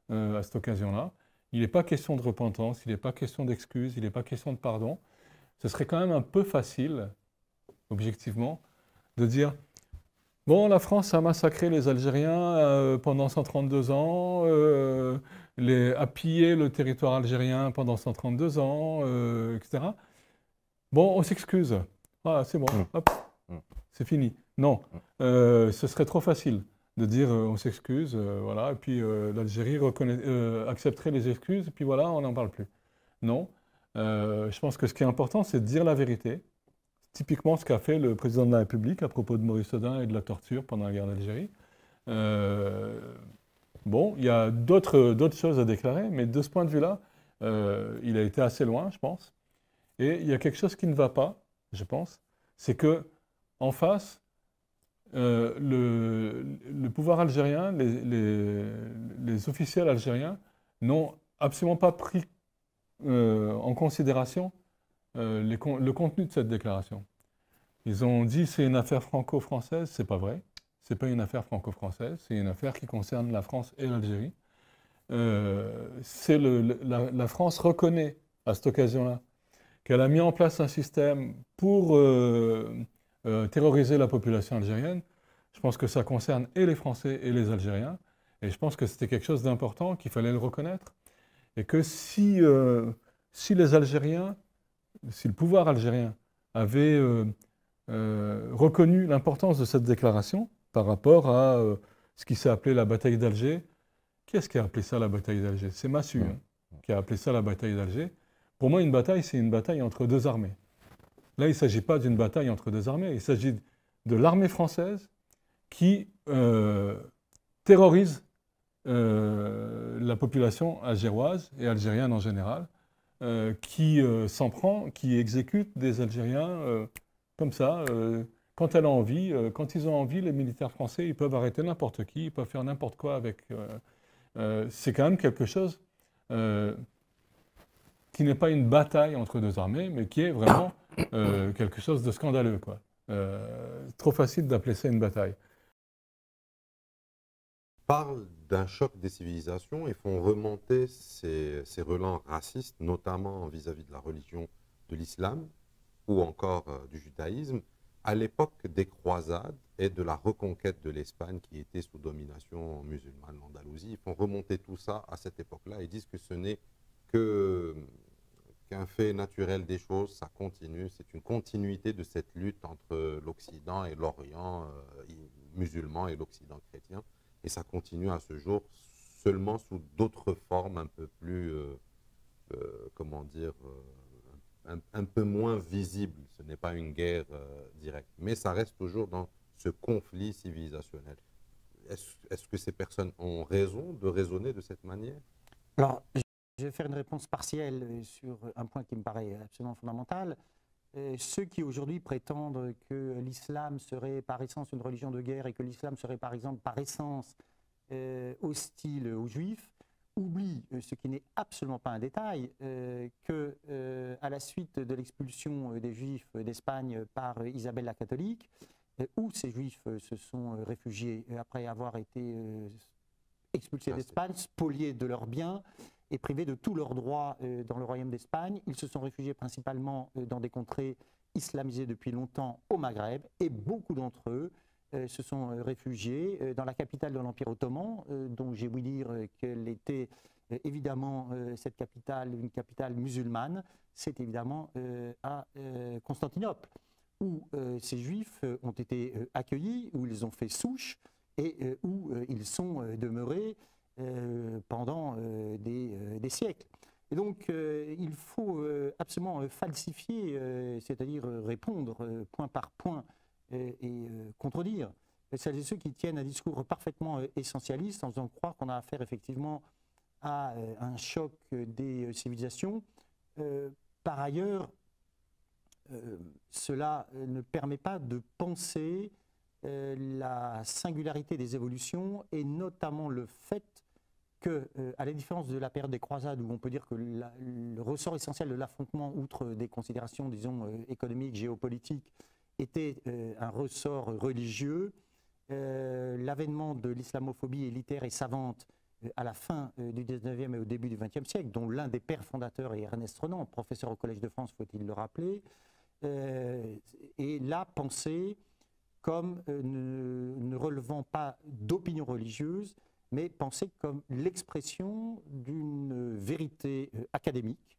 [SPEAKER 6] à cette occasion-là. Il n'est pas question de repentance, il n'est pas question d'excuses, il n'est pas question de pardon. Ce serait quand même un peu facile, objectivement, de dire « Bon, la France a massacré les Algériens pendant 132 ans, a pillé le territoire algérien pendant 132 ans, etc. Bon, on s'excuse. Voilà, c'est bon, hop, c'est fini. » Non, ce serait trop facile de dire on s'excuse, voilà, et puis l'Algérie accepterait les excuses, et puis voilà, on n'en parle plus. Non, je pense que ce qui est important, c'est de dire la vérité. Typiquement ce qu'a fait le président de la République à propos de Maurice Audin et de la torture pendant la guerre d'Algérie. Bon, il y a d'autres choses à déclarer, mais de ce point de vue-là, il a été assez loin, je pense. Et il y a quelque chose qui ne va pas, je pense, c'est que en face, le pouvoir algérien, les officiels algériens n'ont absolument pas pris en considération le contenu de cette déclaration. Ils ont dit c'est une affaire franco-française, c'est pas vrai. C'est pas une affaire franco-française, c'est une affaire qui concerne la France et l'Algérie. la France reconnaît à cette occasion-là qu'elle a mis en place un système pour terroriser la population algérienne. Je pense que ça concerne et les Français et les Algériens. Et je pense que c'était quelque chose d'important, qu'il fallait le reconnaître. Et que si les Algériens, si le pouvoir algérien avait reconnu l'importance de cette déclaration par rapport à ce qui s'est appelé la bataille d'Alger, qui est-ce qui a appelé ça la bataille d'Alger? C'est Massu qui a appelé ça la bataille d'Alger. Pour moi, une bataille, c'est une bataille entre deux armées. Là, il ne s'agit pas d'une bataille entre deux armées, il s'agit de l'armée française qui terrorise la population algéroise et algérienne en général, qui s'en prend, qui exécute des Algériens comme ça. Quand elle a envie, quand ils ont envie, les militaires français, ils peuvent arrêter n'importe qui, ils peuvent faire n'importe quoi avec. C'est quand même quelque chose qui n'est pas une bataille entre deux armées, mais qui est vraiment quelque chose de scandaleux, quoi. Trop facile d'appeler ça une bataille.
[SPEAKER 1] Parlent d'un choc des civilisations et font remonter ces relents racistes, notamment vis-à-vis de la religion de l'islam ou encore du judaïsme, à l'époque des croisades et de la reconquête de l'Espagne qui était sous domination musulmane, l'Andalousie. Ils font remonter tout ça à cette époque-là et disent que ce n'est qu'un fait naturel des choses, ça continue, c'est une continuité de cette lutte entre l'Occident et l'Orient musulman et l'Occident chrétien. Et ça continue à ce jour, seulement sous d'autres formes un peu plus, comment dire, un peu moins visibles. Ce n'est pas une guerre directe, mais ça reste toujours dans ce conflit civilisationnel. Est-ce que ces personnes ont raison de raisonner de cette manière?
[SPEAKER 11] Alors, je vais faire une réponse partielle sur un point qui me paraît absolument fondamental. Ceux qui aujourd'hui prétendent que l'islam serait par essence une religion de guerre et que l'islam serait par exemple par essence hostile aux juifs, oublient, ce qui n'est absolument pas un détail, qu'à la suite de l'expulsion des juifs d'Espagne par Isabelle la catholique, où ces juifs se sont réfugiés après avoir été expulsés d'Espagne, spoliés de leurs biens et privés de tous leurs droits dans le royaume d'Espagne. Ils se sont réfugiés principalement dans des contrées islamisées depuis longtemps au Maghreb, et beaucoup d'entre eux se sont réfugiés dans la capitale de l'Empire ottoman, dont j'ai ouï dire qu'elle était évidemment cette capitale, une capitale musulmane, c'est évidemment à Constantinople, où ces juifs ont été accueillis, où ils ont fait souche et où ils sont demeurés pendant des siècles. Et donc, il faut absolument falsifier, c'est-à-dire répondre point par point et contredire celles et ceux qui tiennent un discours parfaitement essentialiste en faisant croire qu'on a affaire effectivement à un choc des civilisations. Par ailleurs, cela ne permet pas de penser la singularité des évolutions et notamment le fait que, à la différence de la période des croisades, où on peut dire que le ressort essentiel de l'affrontement, outre des considérations, disons, économiques, géopolitiques, était un ressort religieux, l'avènement de l'islamophobie élitaire et savante à la fin du 19e et au début du 20e siècle, dont l'un des pères fondateurs est Ernest Renan, professeur au Collège de France, faut-il le rappeler, et là pensé comme ne relevant pas d'opinion religieuse, mais pensé comme l'expression d'une vérité académique,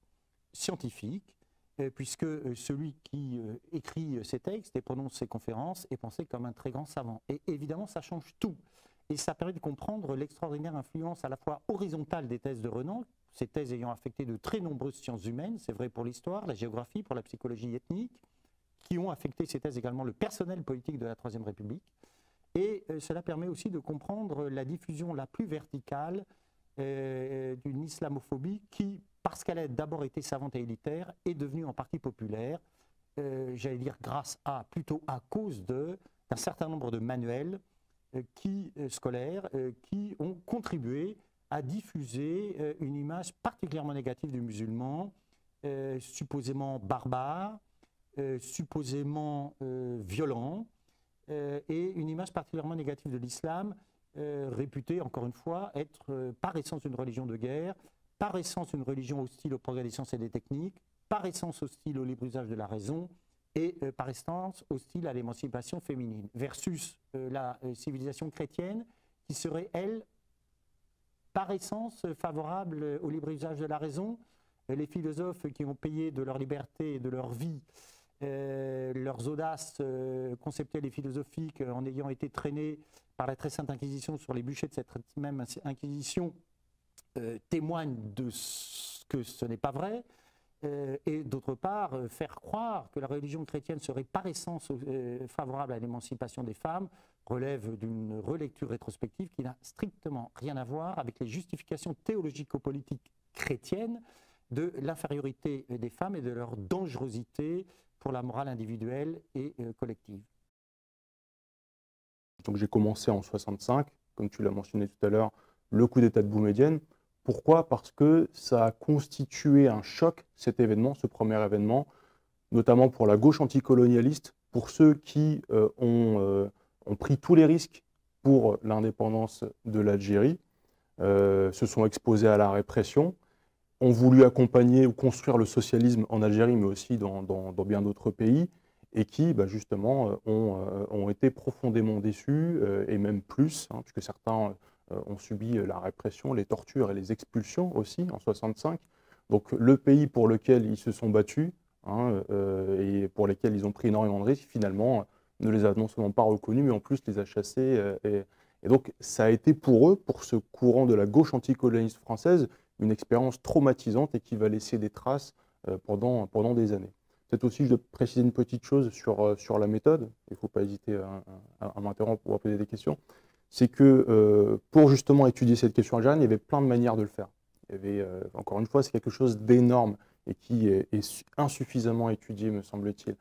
[SPEAKER 11] scientifique, puisque celui qui écrit ses textes et prononce ses conférences est pensé comme un très grand savant. Et évidemment, ça change tout. Et ça permet de comprendre l'extraordinaire influence à la fois horizontale des thèses de Renan, ces thèses ayant affecté de très nombreuses sciences humaines, c'est vrai pour l'histoire, la géographie, pour la psychologie ethnique, qui ont affecté ces thèses également le personnel politique de la Troisième République. Et cela permet aussi de comprendre la diffusion la plus verticale d'une islamophobie qui, parce qu'elle a d'abord été savante et élitaire, est devenue en partie populaire, j'allais dire grâce à, plutôt à cause d'un certain nombre de manuels scolaires qui ont contribué à diffuser une image particulièrement négative du musulman, supposément barbare, supposément violent, et une image particulièrement négative de l'islam, réputée, encore une fois, être par essence une religion de guerre, par essence une religion hostile au progrès des sciences et des techniques, par essence hostile au libre usage de la raison et par essence hostile à l'émancipation féminine, versus la civilisation chrétienne qui serait, elle, par essence favorable au libre usage de la raison. Les philosophes qui ont payé de leur liberté et de leur vie leurs audaces conceptuelles et philosophiques en ayant été traînés par la très sainte Inquisition sur les bûchers de cette même Inquisition témoignent de ce que ce n'est pas vrai. Et d'autre part, faire croire que la religion chrétienne serait par essence favorable à l'émancipation des femmes relève d'une relecture rétrospective qui n'a strictement rien à voir avec les justifications théologico-politiques chrétiennes de l'infériorité des femmes et de leur dangerosité pour la morale individuelle et collective.
[SPEAKER 12] Donc j'ai commencé en 65, comme tu l'as mentionné tout à l'heure, le coup d'État de Boumedienne. Pourquoi? Parce que ça a constitué un choc, cet événement, ce premier événement, notamment pour la gauche anticolonialiste, pour ceux qui ont pris tous les risques pour l'indépendance de l'Algérie, se sont exposés à la répression, ont voulu accompagner ou construire le socialisme en Algérie, mais aussi dans bien d'autres pays, et qui, justement, ont été profondément déçus, et même plus, hein, puisque certains ont subi la répression, les tortures et les expulsions aussi, en 65. Donc le pays pour lequel ils se sont battus, hein, et pour lesquels ils ont pris énormément de risques, finalement, ne les a non seulement pas reconnus, mais en plus les a chassés. Et donc ça a été pour eux, pour ce courant de la gauche anticolonialiste française, une expérience traumatisante et qui va laisser des traces pendant des années. Peut-être aussi, je dois préciser une petite chose sur la méthode, il ne faut pas hésiter à m'interrompre pour poser des questions, c'est que pour justement étudier cette question algérienne, il y avait plein de manières de le faire. Il y avait, encore une fois, c'est quelque chose d'énorme et qui est insuffisamment étudié, me semble-t-il.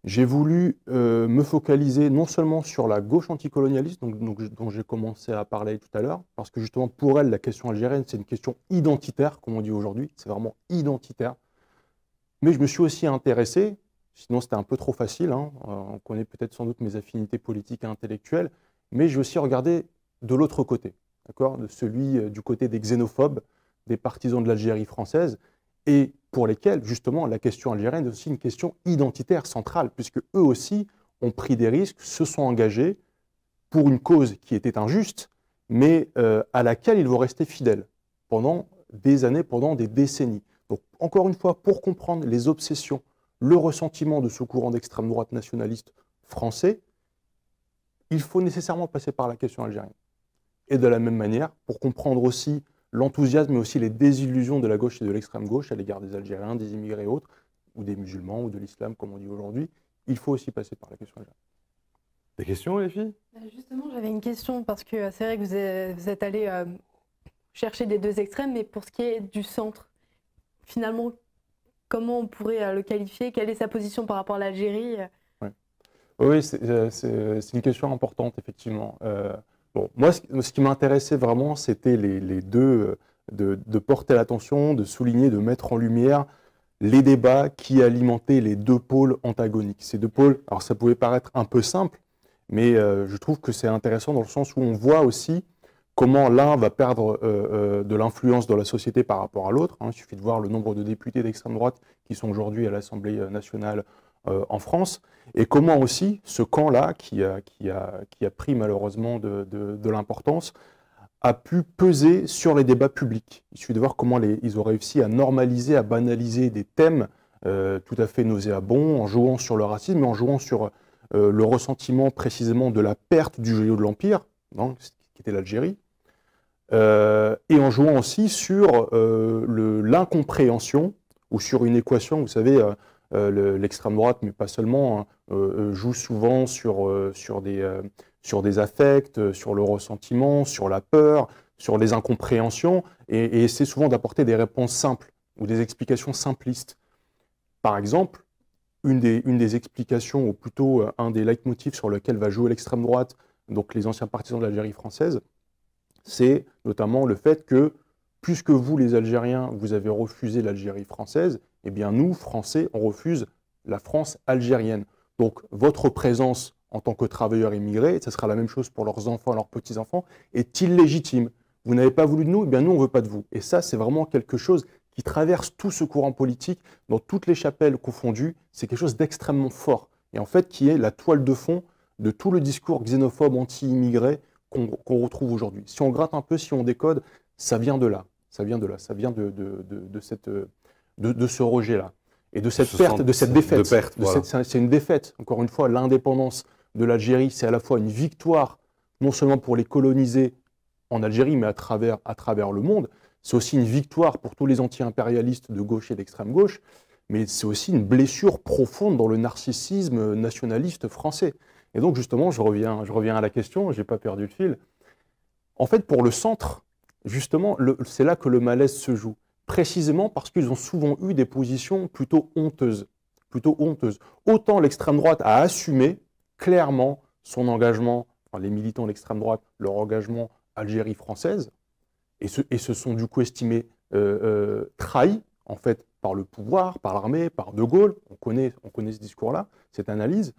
[SPEAKER 12] J'ai voulu me focaliser non seulement sur la gauche anticolonialiste, dont j'ai commencé à parler tout à l'heure, parce que justement pour elle, la question algérienne, c'est une question identitaire, comme on dit aujourd'hui, c'est vraiment identitaire. Mais je me suis aussi intéressé, sinon c'était un peu trop facile, hein, on connaît peut-être sans doute mes affinités politiques et intellectuelles, mais j'ai aussi regardé de l'autre côté, de celui du côté des xénophobes, des partisans de l'Algérie française, et pour lesquels, justement, la question algérienne est aussi une question identitaire centrale, puisque eux aussi ont pris des risques, se sont engagés pour une cause qui était injuste, mais à laquelle ils vont rester fidèles pendant des années, pendant des décennies. Donc, encore une fois, pour comprendre les obsessions, le ressentiment de ce courant d'extrême droite nationaliste français, il faut nécessairement passer par la question algérienne. Et de la même manière, pour comprendre aussi l'enthousiasme, mais aussi les désillusions de la gauche et de l'extrême gauche à l'égard des Algériens, des immigrés et autres, ou des musulmans, ou de l'islam, comme on dit aujourd'hui, il faut aussi passer par la question algérienne.
[SPEAKER 1] Des questions, les filles?
[SPEAKER 13] Justement, j'avais une question, parce que c'est vrai que vous êtes allé chercher des deux extrêmes, mais pour ce qui est du centre, finalement, comment on pourrait le qualifier? Quelle est sa position par rapport à l'Algérie?
[SPEAKER 12] Oui, c'est une question importante, effectivement. Bon, moi, ce qui m'intéressait vraiment, c'était les deux, de porter l'attention, de souligner, de mettre en lumière les débats qui alimentaient les deux pôles antagoniques. Ces deux pôles, alors ça pouvait paraître un peu simple, mais je trouve que c'est intéressant dans le sens où on voit aussi comment l'un va perdre de l'influence dans la société par rapport à l'autre. Il suffit de voir le nombre de députés d'extrême droite qui sont aujourd'hui à l'Assemblée nationale en France, et comment aussi ce camp-là, qui a pris malheureusement de l'importance, a pu peser sur les débats publics. Il suffit de voir comment ils ont réussi à normaliser, à banaliser des thèmes tout à fait nauséabonds, en jouant sur le racisme, mais en jouant sur le ressentiment précisément de la perte du joyau de l'Empire, qui était l'Algérie, et en jouant aussi sur l'incompréhension, ou sur une équation, vous savez, l'extrême droite, mais pas seulement, joue souvent sur des affects, sur le ressentiment, sur la peur, sur les incompréhensions, et essaie souvent d'apporter des réponses simples ou des explications simplistes. Par exemple, une des explications, ou plutôt un des leitmotifs sur lequel va jouer l'extrême droite, donc les anciens partisans de l'Algérie française, c'est notamment le fait que, puisque vous, les Algériens, vous avez refusé l'Algérie française, eh bien nous, Français, on refuse la France algérienne. Donc votre présence en tant que travailleurs immigrés, et ce sera la même chose pour leurs enfants, leurs petits-enfants, est illégitime. Vous n'avez pas voulu de nous, eh bien nous, on ne veut pas de vous. Et ça, c'est vraiment quelque chose qui traverse tout ce courant politique, dans toutes les chapelles confondues. C'est quelque chose d'extrêmement fort, et en fait qui est la toile de fond de tout le discours xénophobe anti-immigré qu'on retrouve aujourd'hui. Si on gratte un peu, si on décode, ça vient de là. Ça vient de là. Ça vient de ce rejet-là. Et de cette perte, de cette défaite. Voilà. C'est une défaite. Encore une fois, l'indépendance de l'Algérie, c'est à la fois une victoire, non seulement pour les coloniser en Algérie, mais à travers le monde. C'est aussi une victoire pour tous les anti-impérialistes de gauche et d'extrême gauche, mais c'est aussi une blessure profonde dans le narcissisme nationaliste français. Et donc justement, je reviens à la question, je n'ai pas perdu le fil. En fait, pour le centre, justement, c'est là que le malaise se joue. Précisément parce qu'ils ont souvent eu des positions plutôt honteuses. Autant l'extrême droite a assumé clairement son engagement, enfin, les militants de l'extrême droite, leur engagement Algérie française, et se sont du coup estimés trahis, en fait, par le pouvoir, par l'armée, par De Gaulle. On connaît ce discours-là, cette analyse.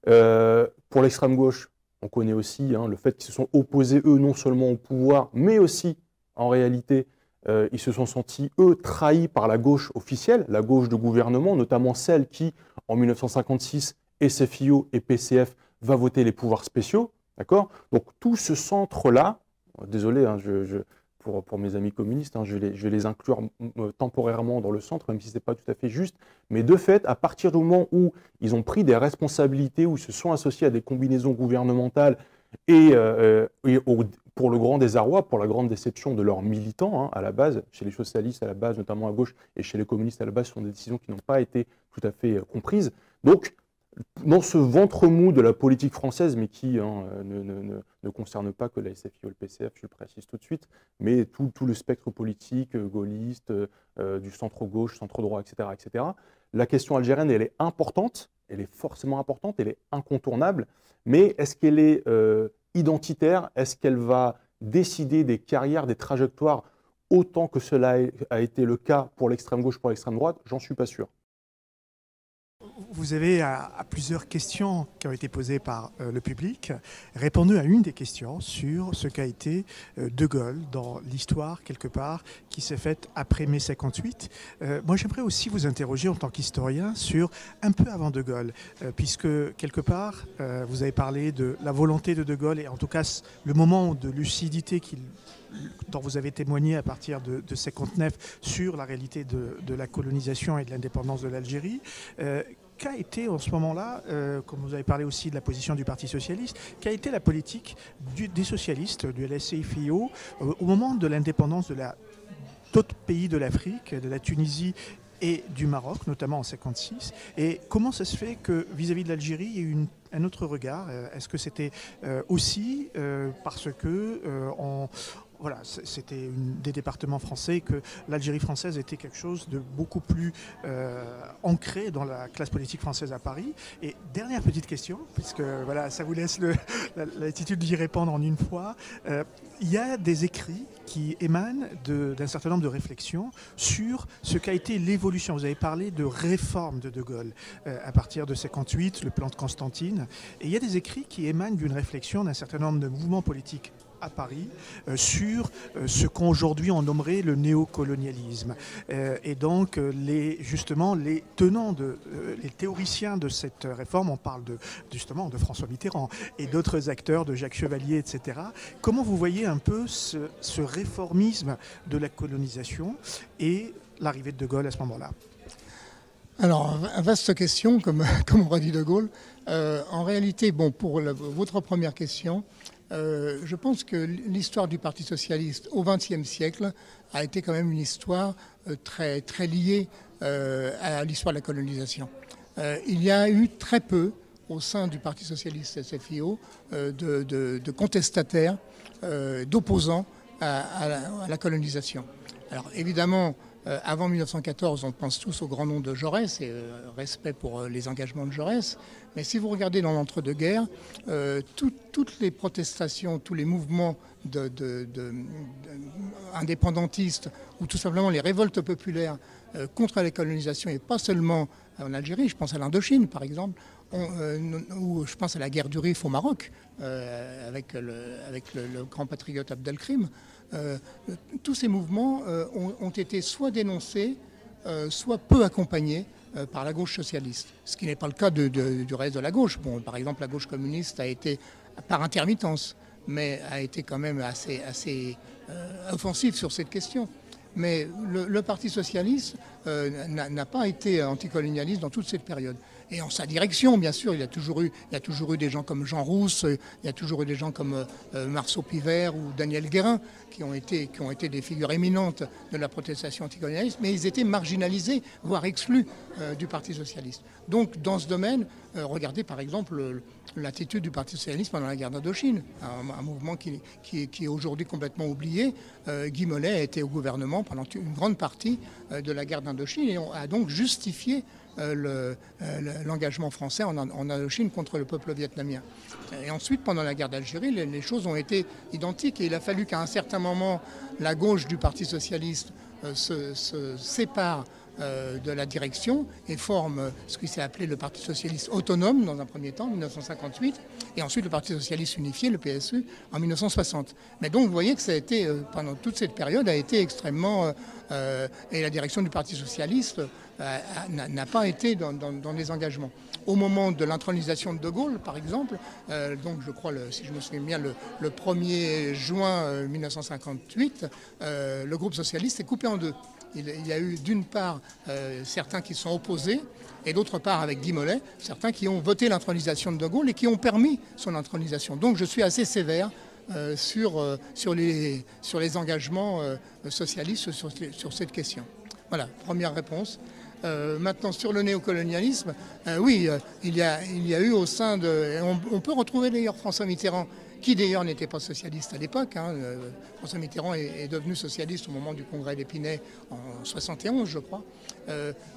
[SPEAKER 12] Pour l'extrême gauche, on connaît aussi le fait qu'ils se sont opposés, eux, non seulement au pouvoir, mais aussi, en réalité, ils se sont sentis, eux, trahis par la gauche officielle, la gauche de gouvernement, notamment celle qui, en 1956, SFIO et PCF, va voter les pouvoirs spéciaux. D'accord ? Donc tout ce centre-là, désolé pour mes amis communistes, je vais les inclure temporairement dans le centre, même si ce n'est pas tout à fait juste, mais de fait, à partir du moment où ils ont pris des responsabilités, où ils se sont associés à des combinaisons gouvernementales et pour le grand désarroi, pour la grande déception de leurs militants, à la base, chez les socialistes à la base, notamment à gauche, et chez les communistes à la base, ce sont des décisions qui n'ont pas été tout à fait comprises. Donc, dans ce ventre mou de la politique française, mais qui ne concerne pas que la SFIO et le PCF, je le précise tout de suite, mais tout le spectre politique, gaulliste, du centre-gauche, centre-droit, etc., la question algérienne, elle est importante, elle est forcément importante, elle est incontournable, mais est-ce qu'elle est identitaire? Est-ce qu'elle va décider des carrières, des trajectoires, autant que cela a été le cas pour l'extrême gauche, pour l'extrême droite? J'en suis pas sûr.
[SPEAKER 14] Vous avez, à plusieurs questions qui ont été posées par le public, répondu à une des questions sur ce qu'a été De Gaulle dans l'histoire, quelque part, qui s'est faite après mai 58. Moi, j'aimerais aussi vous interroger en tant qu'historien sur un peu avant De Gaulle, puisque, quelque part, vous avez parlé de la volonté de Gaulle, et en tout cas, le moment de lucidité dont vous avez témoigné à partir de 59 sur la réalité de la colonisation et de l'indépendance de l'Algérie. Qu'a été en ce moment-là, comme vous avez parlé aussi de la position du Parti socialiste, qu'a été la politique des socialistes, du LSCFIO, au moment de l'indépendance d'autres pays de l'Afrique, de la Tunisie et du Maroc, notamment en 1956, et comment ça se fait que vis-à-vis de l'Algérie, il y a eu un autre regard? Est-ce que c'était aussi parce que voilà, c'était des départements français, que l'Algérie française était quelque chose de beaucoup plus ancré dans la classe politique française à Paris? Et dernière petite question, puisque voilà, ça vous laisse l'attitude d'y répondre en une fois. Il y a des écrits qui émanent d'un certain nombre de réflexions sur ce qu'a été l'évolution. Vous avez parlé de réforme de Gaulle à partir de 58, le plan de Constantine. Et il y a des écrits qui émanent d'une réflexion d'un certain nombre de mouvements politiques à Paris sur ce qu'aujourd'hui on nommerait le néocolonialisme. Et donc, justement, les tenants, les théoriciens de cette réforme, on parle justement de François Mitterrand et d'autres acteurs, de Jacques Chevalier, etc. Comment vous voyez un peu ce réformisme de la colonisation et l'arrivée de Gaulle à ce moment-là?
[SPEAKER 15] Alors, vaste question, comme aurait dit De Gaulle. En réalité, bon, pour votre première question, je pense que l'histoire du Parti socialiste au XXe siècle a été quand même une histoire très, très liée à l'histoire de la colonisation. Il y a eu très peu au sein du Parti socialiste SFIO de contestataires, d'opposants à la colonisation. Alors évidemment, avant 1914, on pense tous au grand nom de Jaurès et respect pour les engagements de Jaurès. Mais si vous regardez dans l'entre-deux-guerres, toutes les protestations, tous les mouvements indépendantistes ou tout simplement les révoltes populaires contre la colonisation, et pas seulement en Algérie, je pense à l'Indochine par exemple, ou je pense à la guerre du Rif au Maroc, avec le grand patriote Abdelkrim, tous ces mouvements ont été soit dénoncés, soit peu accompagnés par la gauche socialiste, ce qui n'est pas le cas du reste de la gauche. Bon, par exemple, la gauche communiste a été, par intermittence, mais a été quand même assez offensif sur cette question. Mais le Parti socialiste n'a pas été anticolonialiste dans toute cette période. Et en sa direction, bien sûr, il y a toujours eu des gens comme Jean Rousse, il y a toujours eu des gens comme Marceau Pivert ou Daniel Guérin qui ont été des figures éminentes de la protestation anticolonialiste, mais ils étaient marginalisés, voire exclus du Parti socialiste. Donc, dans ce domaine, regardez par exemple l'attitude du Parti socialiste pendant la guerre d'Indochine, un mouvement qui est aujourd'hui complètement oublié. Guy Mollet a été au gouvernement pendant une grande partie de la guerre d'Indochine et a donc justifié l'engagement français en Indochine contre le peuple vietnamien. Et ensuite, pendant la guerre d'Algérie, les choses ont été identiques et il a fallu qu'à un certain moment, la gauche du Parti socialiste se sépare de la direction et forme ce qui s'est appelé le Parti socialiste autonome dans un premier temps, en 1958, et ensuite le Parti socialiste unifié, le PSU, en 1960. Mais donc vous voyez que ça a été, pendant toute cette période, a été extrêmement... et la direction du Parti socialiste n'a pas été dans les engagements. Au moment de l'intronisation de De Gaulle, par exemple, donc je crois, si je me souviens bien, le 1er juin 1958, le groupe socialiste est coupé en deux. Il y a eu d'une part certains qui sont opposés et d'autre part avec Guy Mollet, certains qui ont voté l'intronisation de De Gaulle et qui ont permis son intronisation. Donc je suis assez sévère sur les engagements socialistes sur cette question. Voilà, première réponse. Maintenant, sur le néocolonialisme, oui, il y a eu au sein de... On peut retrouver d'ailleurs François Mitterrand, qui d'ailleurs n'était pas socialiste à l'époque. François Mitterrand est devenu socialiste au moment du congrès d'Épinay en 71, je crois.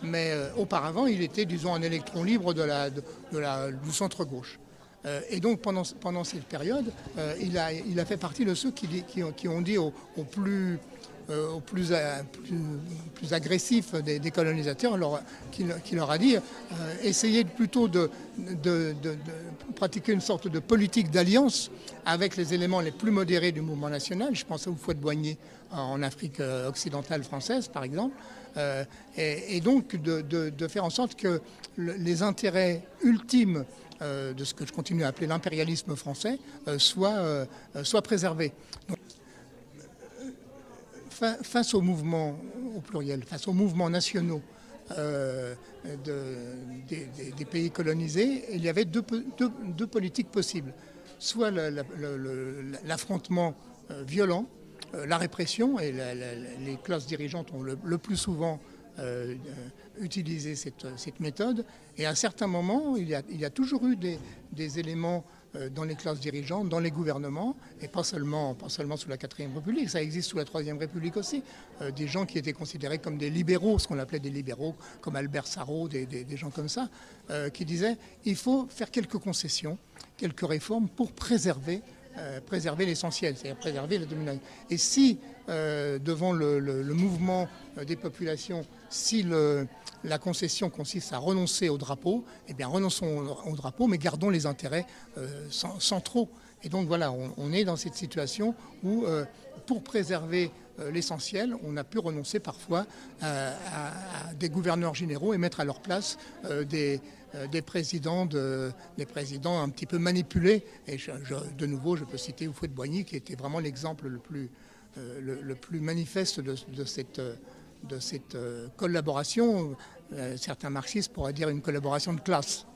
[SPEAKER 15] Mais auparavant, il était, disons, un électron libre du centre-gauche. Et donc, pendant cette période, il a fait partie de ceux qui ont dit aux plus agressifs des colonisateurs, qui leur a dit essayez plutôt de pratiquer une sorte de politique d'alliance avec les éléments les plus modérés du mouvement national. Je pense à Houphouët-Boigny en Afrique occidentale française, par exemple. Et donc de faire en sorte que les intérêts ultimes de ce que je continue à appeler l'impérialisme français soient préservés. Donc, face aux mouvements, au pluriel, face aux mouvements nationaux des pays colonisés, il y avait deux politiques possibles. Soit l'affrontement violent, la répression, et les classes dirigeantes ont le plus souvent utilisé cette méthode. Et à un certain moment, il y a toujours eu des éléments dans les classes dirigeantes, dans les gouvernements, et pas seulement sous la 4e République, ça existe sous la 3e République aussi, des gens qui étaient considérés comme des libéraux, ce qu'on appelait des libéraux, comme Albert Sarraut, des gens comme ça, qui disaient il faut faire quelques concessions, quelques réformes pour préserver l'essentiel, c'est-à-dire préserver la domination. Et si, devant le mouvement des populations, si la concession consiste à renoncer au drapeau, eh bien renonçons au drapeau, mais gardons les intérêts centraux. Et donc voilà, on est dans cette situation où, pour préserver l'essentiel, on a pu renoncer parfois à des gouverneurs généraux et mettre à leur place des présidents un petit peu manipulés. Et de nouveau, je peux citer Houphouët-Boigny, qui était vraiment l'exemple le plus manifeste de cette collaboration. Certains marxistes pourraient dire une collaboration de classe.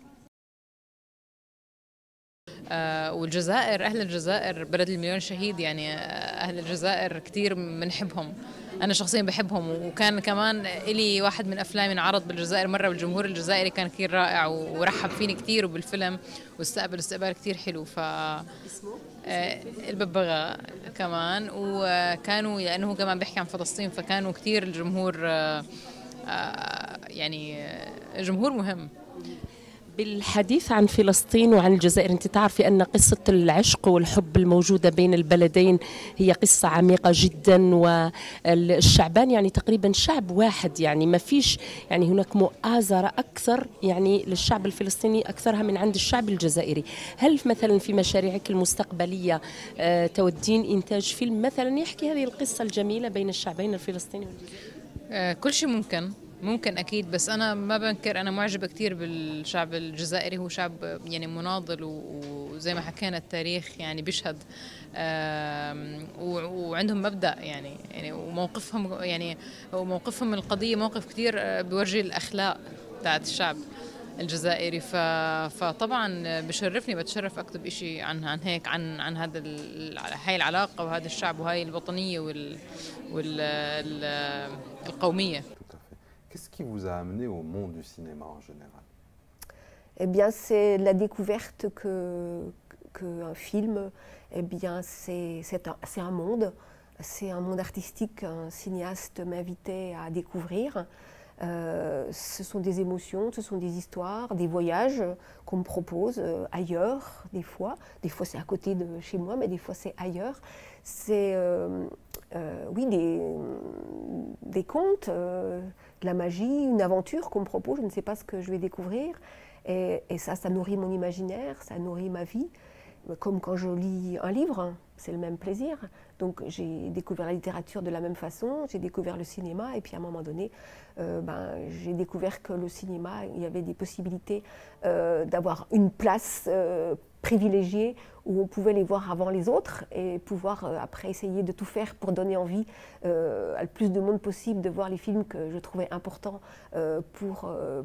[SPEAKER 16] والجزائر أهل الجزائر بلد المليون شهيد يعني أهل الجزائر كتير بنحبهم أنا شخصيا بحبهم وكان كمان إلي واحد من أفلامي انعرض بالجزائر مرة والجمهور الجزائري كان كتير رائع ورحب فيني كتير وبالفيلم واستقبل استقبال كتير حلو الببغاء كمان وكانوا لأنه كمان بيحكي عن فلسطين فكانوا كتير الجمهور يعني جمهور مهم
[SPEAKER 17] بالحديث عن فلسطين وعن الجزائر، أنت تعرفي أن قصة العشق والحب الموجودة بين البلدين هي قصة عميقة جدا، والشعبان يعني تقريبا شعب واحد، يعني ما فيش يعني هناك مؤازرة أكثر يعني للشعب الفلسطيني أكثرها من عند الشعب الجزائري. هل مثلا في مشاريعك المستقبلية تودين إنتاج فيلم مثلا يحكي هذه القصة الجميلة بين الشعبين الفلسطيني والجزائري؟
[SPEAKER 16] كل شيء ممكن أكيد، بس أنا ما بنكر أنا معجبة كتير بالشعب الجزائري. هو شعب يعني مناضل، وزي ما حكينا التاريخ يعني بيشهد، وعندهم مبدأ يعني وموقفهم من القضية موقف كتير بيورجي الأخلاق بتاعت الشعب الجزائري. فطبعا بتشرف أكتب إشي عن هيك عن هاي العلاقة وهذا الشعب وهاي الوطنية والقومية.
[SPEAKER 1] Qu'est-ce qui vous a amené au monde du cinéma en général?
[SPEAKER 18] Eh bien, c'est la découverte qu'un film, eh bien, c'est un monde artistique qu'un cinéaste m'invitait à découvrir. Ce sont des émotions, ce sont des histoires, des voyages qu'on me propose ailleurs, des fois. Des fois, c'est à côté de chez moi, mais des fois, c'est ailleurs. C'est, oui, des contes, de la magie, une aventure qu'on me propose, je ne sais pas ce que je vais découvrir. Et ça nourrit mon imaginaire, ça nourrit ma vie. Comme quand je lis un livre, c'est le même plaisir. Donc j'ai découvert la littérature de la même façon, j'ai découvert le cinéma, et puis à un moment donné, j'ai découvert que le cinéma, il y avait des possibilités d'avoir une place privilégiée où on pouvait les voir avant les autres et pouvoir après essayer de tout faire pour donner envie à le plus de monde possible de voir les films que je trouvais importants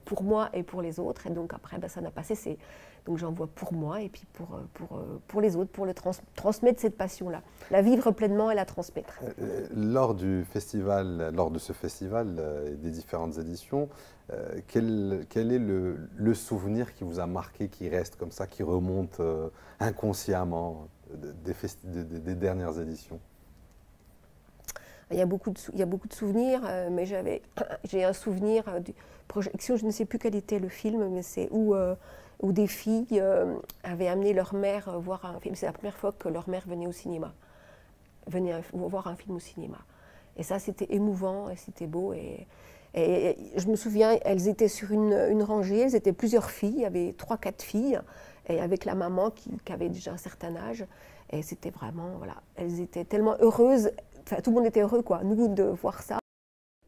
[SPEAKER 18] pour moi et pour les autres. Et donc après, ça n'a pas cessé. Donc j'en vois pour moi et puis pour les autres, pour le transmettre cette passion-là, la vivre pleinement et la transmettre.
[SPEAKER 1] Lors de ce festival et des différentes éditions, quel est le souvenir qui vous a marqué, qui reste comme ça, qui remonte inconsciemment des dernières éditions?
[SPEAKER 18] Il y a beaucoup de souvenirs, mais j'ai un souvenir de projection, je ne sais plus quel était le film, mais c'est où des filles avaient amené leur mère voir un film. C'est la première fois que leur mère venait au cinéma, venait voir un film au cinéma. Et ça, c'était émouvant et c'était beau. Et je me souviens, elles étaient sur une rangée, elles étaient plusieurs filles, il y avait 3-4 filles, et avec la maman qui avait déjà un certain âge. Et c'était vraiment, voilà, elles étaient tellement heureuses, enfin tout le monde était heureux, quoi, nous, de voir ça.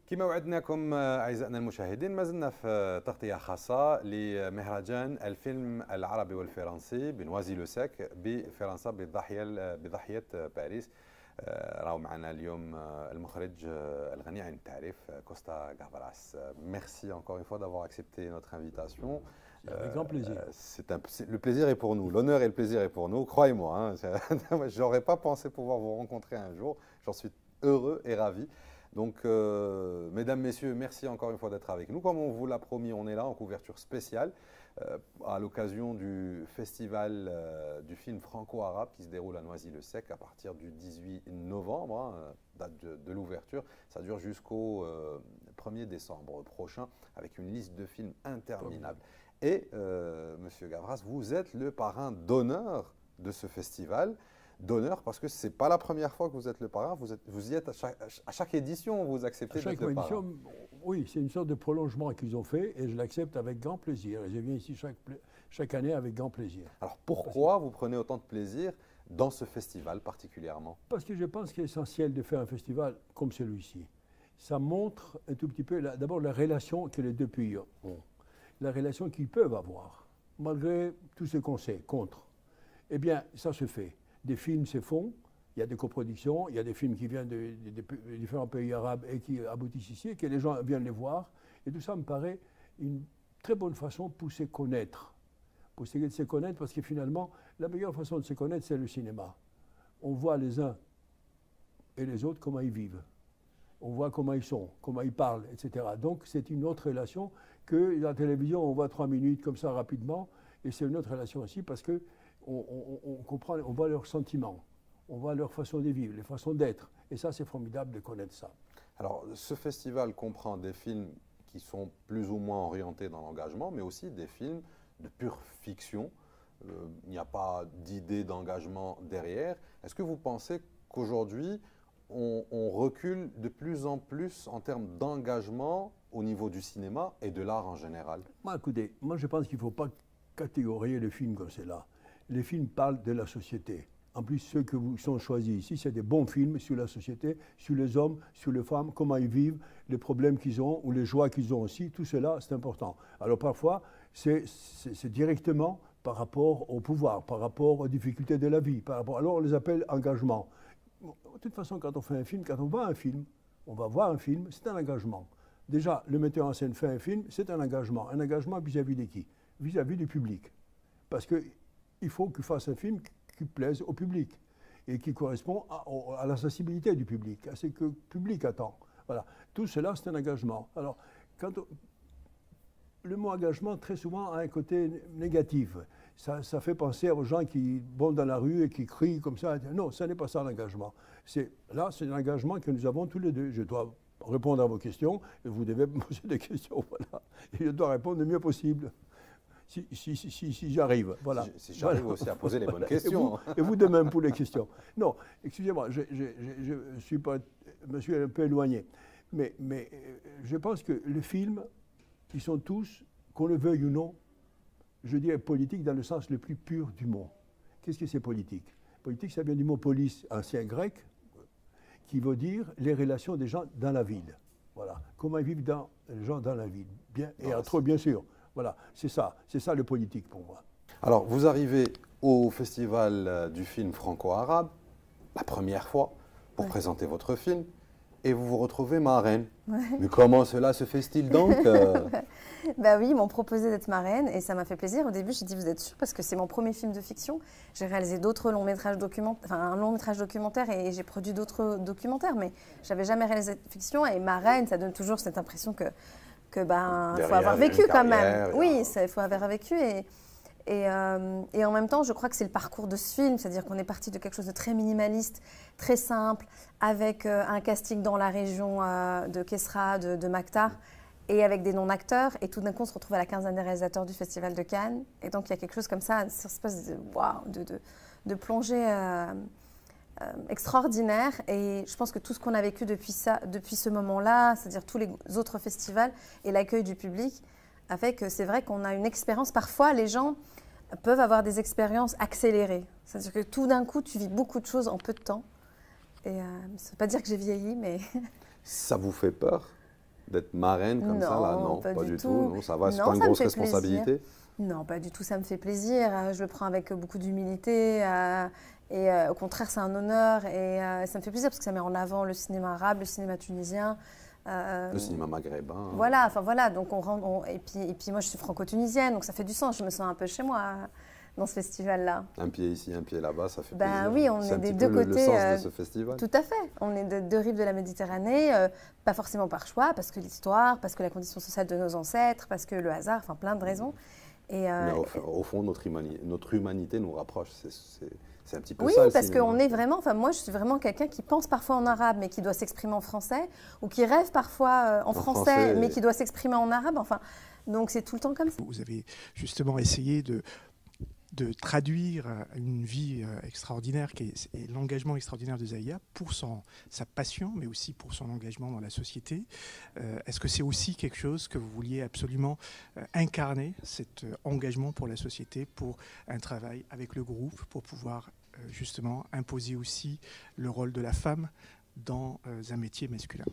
[SPEAKER 1] كما وعدناكم أعزائنا المشاهدين ما زلنا في تغطية خاصة لمهرجان الفيلم العربي والفرنسي بنوازي لو ساك بفرنسا بضاحية باريس. راهو معنا اليوم المخرج الغني عن التعريف كوستا غافراس. Merci encore une fois d'avoir accepté notre invitation.
[SPEAKER 19] Avec grand plaisir.
[SPEAKER 1] Le plaisir est pour nous, l'honneur et le plaisir est pour nous, croyez-moi. Hein, je n'aurais pas pensé pouvoir vous rencontrer un jour, j'en suis heureux et ravi. Donc, mesdames, messieurs, merci encore une fois d'être avec nous. Comme on vous l'a promis, on est là en couverture spéciale à l'occasion du festival du film franco-arabe qui se déroule à Noisy-le-Sec à partir du 18 novembre, hein, date de l'ouverture. Ça dure jusqu'au 1er décembre prochain avec une liste de films interminable. Et, Monsieur Gavras, vous êtes le parrain d'honneur de ce festival. D'honneur parce que ce n'est pas la première fois que vous êtes le parrain, vous y êtes à chaque édition, vous acceptez d'être le parrain.
[SPEAKER 19] Oui, c'est une sorte de prolongement qu'ils ont fait et je l'accepte avec grand plaisir. Je viens ici chaque année avec grand plaisir.
[SPEAKER 1] Alors pourquoi vous prenez autant de plaisir dans ce festival particulièrement?
[SPEAKER 19] Parce que je pense qu'il est essentiel de faire un festival comme celui-ci. Ça montre un tout petit peu d'abord la relation que les deux pays ont, la relation qu'ils peuvent avoir, malgré tout ce qu'on sait contre. Eh bien, ça se fait. Des films se font, il y a des coproductions, il y a des films qui viennent de différents pays arabes et qui aboutissent ici, et que les gens viennent les voir. Et tout ça me paraît une très bonne façon pour se connaître. Pour essayer de se connaître, parce que finalement, la meilleure façon de se connaître, c'est le cinéma. On voit les uns et les autres comment ils vivent. On voit comment ils sont, comment ils parlent, etc. Donc c'est une autre relation que la télévision, on voit 3 minutes comme ça rapidement, et c'est une autre relation aussi parce que on comprend, on voit leurs sentiments, on voit leur façon de vivre, les façons d'être. Et ça, c'est formidable de connaître ça.
[SPEAKER 1] Alors, ce festival comprend des films qui sont plus ou moins orientés dans l'engagement, mais aussi des films de pure fiction. Il n'y a pas d'idée d'engagement derrière. Est-ce que vous pensez qu'aujourd'hui, on recule de plus en plus en termes d'engagement au niveau du cinéma et de l'art en général?
[SPEAKER 19] Écoutez, moi je pense qu'il ne faut pas catégoriser les films comme cela. Les films parlent de la société. En plus, ceux que vous sont choisis ici, c'est des bons films sur la société, sur les hommes, sur les femmes, comment ils vivent, les problèmes qu'ils ont ou les joies qu'ils ont aussi. Tout cela, c'est important. Alors parfois, c'est directement par rapport au pouvoir, par rapport aux difficultés de la vie. Alors on les appelle engagement. De toute façon, quand on fait un film, quand on voit un film, on va voir un film, c'est un engagement. Déjà, le metteur en scène fait un film, c'est un engagement. Un engagement vis-à-vis de qui? Vis-à-vis du public. Parce qu'il faut qu'il fasse un film qui plaise au public et qui correspond à la sensibilité du public, à ce que le public attend. Voilà. Tout cela, c'est un engagement. Alors, le mot engagement, très souvent, a un côté négatif. Ça fait penser aux gens qui vont dans la rue et qui crient comme ça. Non, ce n'est pas ça l'engagement. Là, c'est un engagement que nous avons tous les deux. Je dois répondre à vos questions et vous devez me poser des questions. Voilà. Et je dois répondre le mieux possible. Si j'arrive. Voilà.
[SPEAKER 1] Si j'arrive aussi à poser les bonnes questions.
[SPEAKER 19] Et vous de même pour les questions. Non, excusez-moi, je me suis un peu éloigné. Mais je pense que les films, ils sont tous, qu'on le veuille ou non, je dirais politique dans le sens le plus pur du mot. Qu'est-ce que c'est politique? Politique, ça vient du mot polis, ancien grec, qui veut dire les relations des gens dans la ville. Voilà. Comment ils vivent les gens dans la ville. Bien, et entre eux, bien sûr. Voilà, c'est ça le politique pour moi.
[SPEAKER 1] Alors, vous arrivez au Festival du film franco-arabe, la première fois, pour présenter votre film, et vous vous retrouvez marraine.
[SPEAKER 20] Ouais.
[SPEAKER 1] Mais comment cela se fait-il donc
[SPEAKER 20] Bah oui, ils m'ont proposé d'être marraine, et ça m'a fait plaisir. Au début, j'ai dit, vous êtes sûr? Parce que c'est mon premier film de fiction. J'ai réalisé d'autres longs métrages documentaires, enfin un long métrage documentaire, et j'ai produit d'autres documentaires, mais j'avais jamais réalisé de fiction, et marraine, ça donne toujours cette impression que faut avoir vécu quand même. Oui, il faut avoir vécu. Et en même temps, je crois que c'est le parcours de ce film, c'est-à-dire qu'on est parti de quelque chose de très minimaliste, très simple, avec un casting dans la région de Kessra, de Maktar, et avec des non-acteurs. Et tout d'un coup, on se retrouve à la quinzaine des réalisateurs du Festival de Cannes. Et donc, il y a quelque chose comme ça, cette espèce de plongée extraordinaire. Et je pense que tout ce qu'on a vécu depuis ce moment-là, c'est-à-dire tous les autres festivals et l'accueil du public, a fait que c'est vrai qu'on a une expérience. Parfois, les gens peuvent avoir des expériences accélérées. C'est-à-dire que tout d'un coup, tu vis beaucoup de choses en peu de temps. Et ça ne veut pas dire que j'ai vieilli, mais...
[SPEAKER 1] Ça vous fait peur d'être marraine comme ça là? Non, pas du tout. Non, ça va, c'est pas une grosse responsabilité?
[SPEAKER 20] Non, pas du tout, ça me fait plaisir. Je le prends avec beaucoup d'humilité. Et au contraire, c'est un honneur. Et ça me fait plaisir parce que ça met en avant le cinéma arabe, le cinéma tunisien.
[SPEAKER 1] Le cinéma maghrébin.
[SPEAKER 20] Voilà, enfin voilà. Donc et puis moi, je suis franco-tunisienne, donc ça fait du sens. Je me sens un peu chez moi dans ce festival-là.
[SPEAKER 1] Un pied ici, un pied là-bas, ça fait plaisir.
[SPEAKER 20] Oui, on est des deux côtés.
[SPEAKER 1] Le sens de ce festival.
[SPEAKER 20] Tout à fait. On est de deux rives de la Méditerranée, pas forcément par choix, parce que l'histoire, parce que la condition sociale de nos ancêtres, parce que le hasard, enfin plein de raisons.
[SPEAKER 1] Mais au fond, notre humanité nous rapproche. C'est un petit peu
[SPEAKER 20] oui,
[SPEAKER 1] ça.
[SPEAKER 20] Oui, parce qu'on est vraiment, enfin moi je suis vraiment quelqu'un qui pense parfois en arabe mais qui doit s'exprimer en français, ou qui rêve parfois en français mais qui doit s'exprimer en arabe, enfin, donc c'est tout le temps comme ça.
[SPEAKER 14] Vous avez justement essayé de traduire une vie extraordinaire qui est l'engagement extraordinaire de Zahia pour sa passion, mais aussi pour son engagement dans la société. Est-ce que c'est aussi quelque chose que vous vouliez absolument incarner, cet engagement pour la société, pour un travail avec le groupe, pour pouvoir justement imposer aussi le rôle de la femme dans un métier masculin?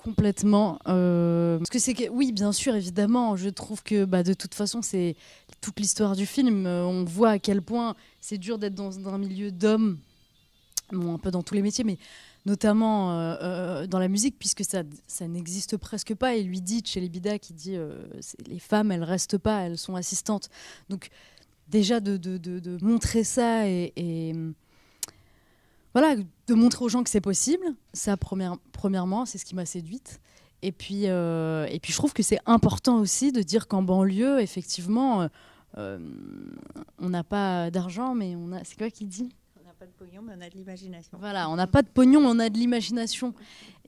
[SPEAKER 21] Complètement. Parce que c'est que, oui, bien sûr, évidemment, je trouve que de toute façon, c'est toute l'histoire du film. On voit à quel point c'est dur d'être dans un milieu d'hommes, bon, un peu dans tous les métiers, mais notamment dans la musique, puisque ça n'existe presque pas. Et lui dit, chez les Bida, qui dit les femmes, elles restent pas, elles sont assistantes. Donc, déjà, de montrer ça et voilà, de montrer aux gens que c'est possible, ça premièrement, c'est ce qui m'a séduite. Et puis je trouve que c'est important aussi de dire qu'en banlieue, effectivement, on n'a pas d'argent, mais on a... C'est quoi qu'il dit?
[SPEAKER 22] On n'a pas de pognon, mais on a de l'imagination.
[SPEAKER 21] Voilà, on n'a pas de pognon, on a de l'imagination.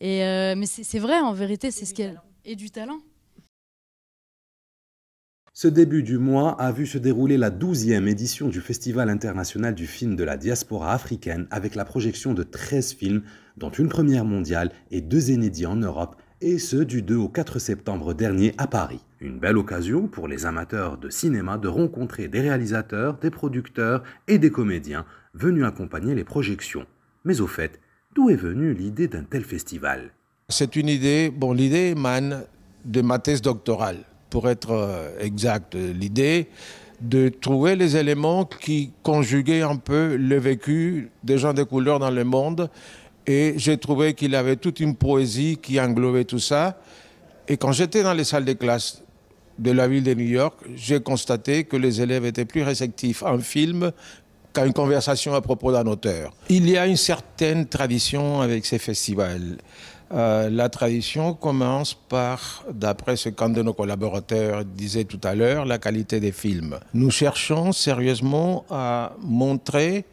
[SPEAKER 21] Mais c'est vrai, en vérité, c'est ce qu'elle... Et du talent.
[SPEAKER 2] Ce début du mois a vu se dérouler la 12e édition du Festival international du film de la diaspora africaine avec la projection de 13 films, dont une première mondiale et 2 inédits en Europe, et ce du 2 au 4 septembre dernier à Paris. Une belle occasion pour les amateurs de cinéma de rencontrer des réalisateurs, des producteurs et des comédiens venus accompagner les projections. Mais au fait, d'où est venue l'idée d'un tel festival?
[SPEAKER 4] C'est une idée, l'idée émane de ma thèse doctorale. Pour être exact, l'idée de trouver les éléments qui conjuguaient un peu le vécu des gens de couleur dans le monde. Et j'ai trouvé qu'il y avait toute une poésie qui englobait tout ça. Et quand j'étais dans les salles de classe de la ville de New York, j'ai constaté que les élèves étaient plus réceptifs à un film qu'à une conversation à propos d'un auteur. Il y a une certaine tradition avec ces festivals. La tradition commence par, d'après ce qu'un de nos collaborateurs disait tout à l'heure, la qualité des films. Nous cherchons sérieusement à montrer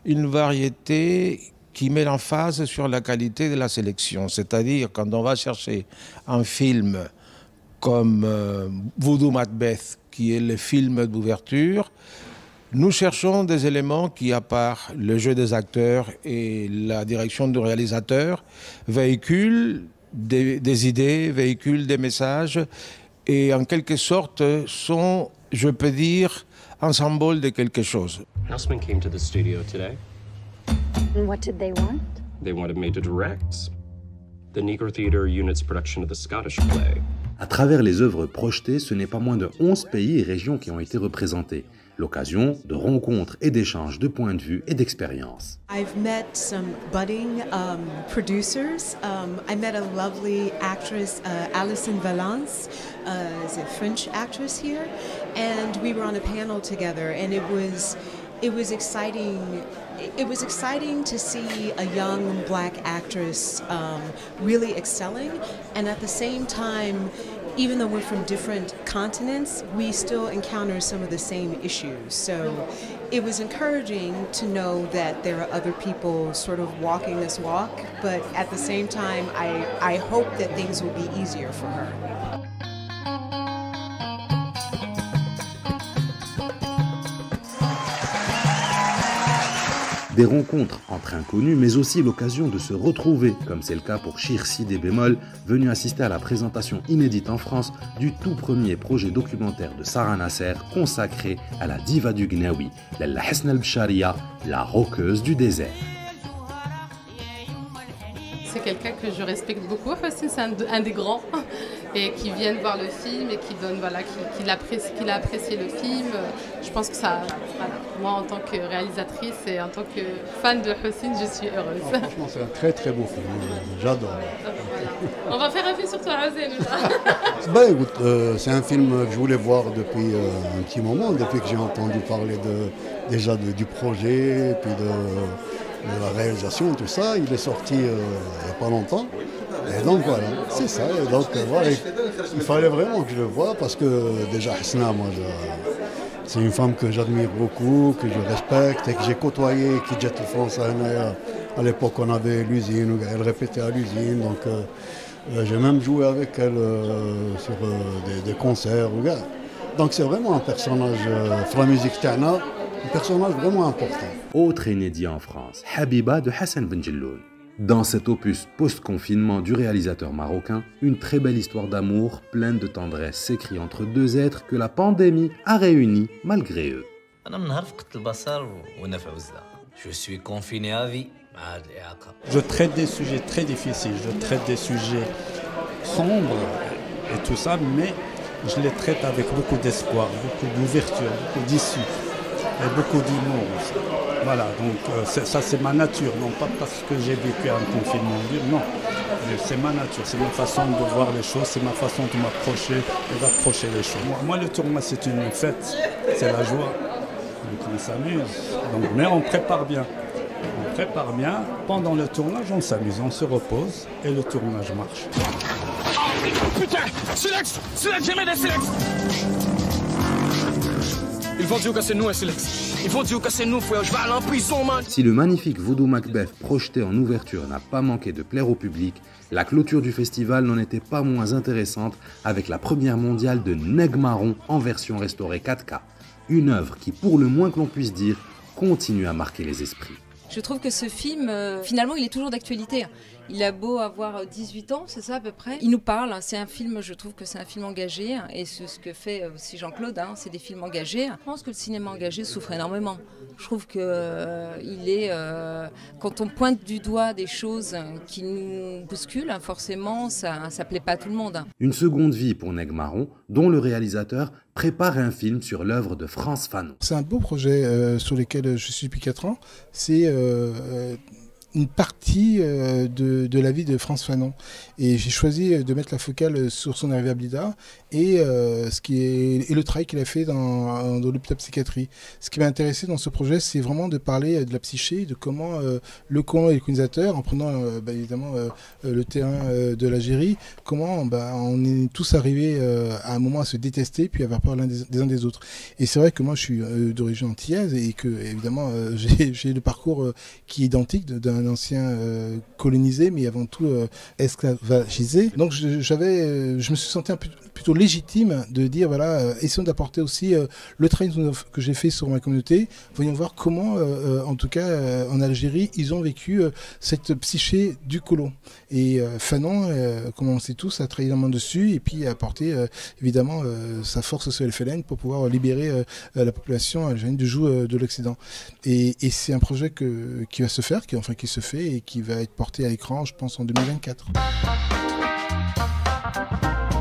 [SPEAKER 4] une variété qui met l'emphase sur la qualité de la sélection. C'est-à-dire, quand on va chercher un film comme Voodoo Macbeth, qui est le film d'ouverture, nous cherchons des éléments qui, à part le jeu des acteurs et la direction du réalisateur, véhiculent des idées, véhiculent des messages et en quelque sorte sont, je peux dire, un symbole de quelque chose.
[SPEAKER 23] Houseman came to the studio today.
[SPEAKER 24] And what did they want?
[SPEAKER 23] They wanted me to direct the Negro Theatre Unit's production of the Scottish play.
[SPEAKER 2] À travers les œuvres projetées, ce n'est pas moins de 11 pays et régions qui ont été représentés. L'occasion de rencontres et d'échanges de points de vue et d'expériences.
[SPEAKER 25] I've met some budding producers. I met a lovely actress, Alison Valence, is a French actress here, and we were on a panel together, and it was exciting. It was exciting to see a young black actress really excelling, and at the same time, even though we're from different continents, we still encounter some of the same issues. So it was encouraging to know that there are other people sort of walking this walk, but at the same time, I hope that things will be easier for her.
[SPEAKER 2] Des rencontres entre inconnus, mais aussi l'occasion de se retrouver, comme c'est le cas pour Shirsi des Bémols, venu assister à la présentation inédite en France du tout premier projet documentaire de Sarah Nasser consacré à la diva du Gnawi, Lalla Hasna al-Bcharia, la rockeuse du désert.
[SPEAKER 5] C'est quelqu'un que je respecte beaucoup, c'est un des grands, et qui viennent voir le film et qui donne, voilà, qu'il a apprécié le film. Je pense que ça, voilà, moi en tant que réalisatrice et en tant que fan de Hossein, je suis heureuse.
[SPEAKER 26] Non, franchement, c'est un très très beau film, j'adore.
[SPEAKER 5] Voilà. On va faire un film sur toi, Hossein.
[SPEAKER 26] Ben, écoute, c'est un film que je voulais voir depuis un petit moment, depuis que j'ai entendu parler déjà du projet, puis de la réalisation, tout ça. Il est sorti il n'y a pas longtemps. Et donc voilà, c'est ça. Et donc voilà, il fallait vraiment que je le voie parce que déjà Hasna, moi, c'est une femme que j'admire beaucoup, que je respecte et que j'ai côtoyé, qui jette le France à l'époque on avait l'usine, elle répétait à l'usine. Donc j'ai même joué avec elle sur des concerts. Donc c'est vraiment un personnage, pour la musique Ta'na, un personnage vraiment important.
[SPEAKER 2] Autre inédit en France, Habiba de Hassan Benjelloun. Dans cet opus post-confinement du réalisateur marocain, une très belle histoire d'amour pleine de tendresse s'écrit entre deux êtres que la pandémie a réunis malgré eux.
[SPEAKER 27] Je suis confiné à vie.
[SPEAKER 28] Je traite des sujets très difficiles, je traite des sujets sombres et tout ça, mais je les traite avec beaucoup d'espoir, beaucoup d'ouverture, beaucoup d'issue et beaucoup d'humour aussi. Voilà, donc ça c'est ma nature, non pas parce que j'ai vécu un confinement dur, non. C'est ma nature, c'est ma façon de voir les choses, c'est ma façon de m'approcher et d'approcher les choses. Moi le tournoi c'est une fête, c'est la joie, donc on s'amuse, mais on prépare bien. On prépare bien, pendant le tournage on s'amuse, on se repose et le tournage marche.
[SPEAKER 29] Oh putain, Silex, Silex, jamais des Silex. Il faut dire que c'est nous et Silex. Ils vont dire que c'est nous, frère, je vais aller en prison, man.
[SPEAKER 2] Si le magnifique Voodoo Macbeth projeté en ouverture n'a pas manqué de plaire au public, la clôture du festival n'en était pas moins intéressante avec la première mondiale de Neg Marron en version restaurée 4K. Une œuvre qui, pour le moins que l'on puisse dire, continue à marquer les esprits.
[SPEAKER 3] Je trouve que ce film, finalement, il est toujours d'actualité. Il a beau avoir 18 ans, c'est ça à peu près. Il nous parle, c'est un film, je trouve que c'est un film engagé. Et c'est ce que fait aussi Jean-Claude, c'est des films engagés. Je pense que le cinéma engagé souffre énormément. Je trouve que quand on pointe du doigt des choses qui nous bousculent, forcément, ça ne plaît pas à tout le monde.
[SPEAKER 2] Une seconde vie pour Neg Marron, dont le réalisateur prépare un film sur l'œuvre de Frantz Fanon.
[SPEAKER 6] C'est un beau projet sur lequel je suis depuis 4 ans. C'est une partie de la vie de Frantz Fanon. Et j'ai choisi de mettre la focale sur son arrivée à Blida et le travail qu'il a fait dans l'hôpital psychiatrie. Ce qui m'a intéressé dans ce projet, c'est vraiment de parler de la psyché, de comment le colon et le colonisateur, en prenant évidemment le terrain de l'Algérie, comment on est tous arrivés à un moment à se détester puis à avoir peur des uns des autres. Et c'est vrai que moi je suis d'origine antillaise et que évidemment j'ai le parcours qui est identique d'un ancien colonisé mais avant tout esclavagisé. Donc je me suis senti plutôt légitime de dire voilà, essayons d'apporter aussi le travail que j'ai fait sur ma communauté. Voyons voir comment, en tout cas en Algérie, ils ont vécu cette psyché du colon. Et Fanon, comme on le sait tous, a travaillé énormément dessus et puis a apporté évidemment sa force socio-féline pour pouvoir libérer la population algérienne du joug de l'Occident. Et c'est un projet qui va se faire, qui se fait et qui va être porté à l'écran, je pense, en 2024.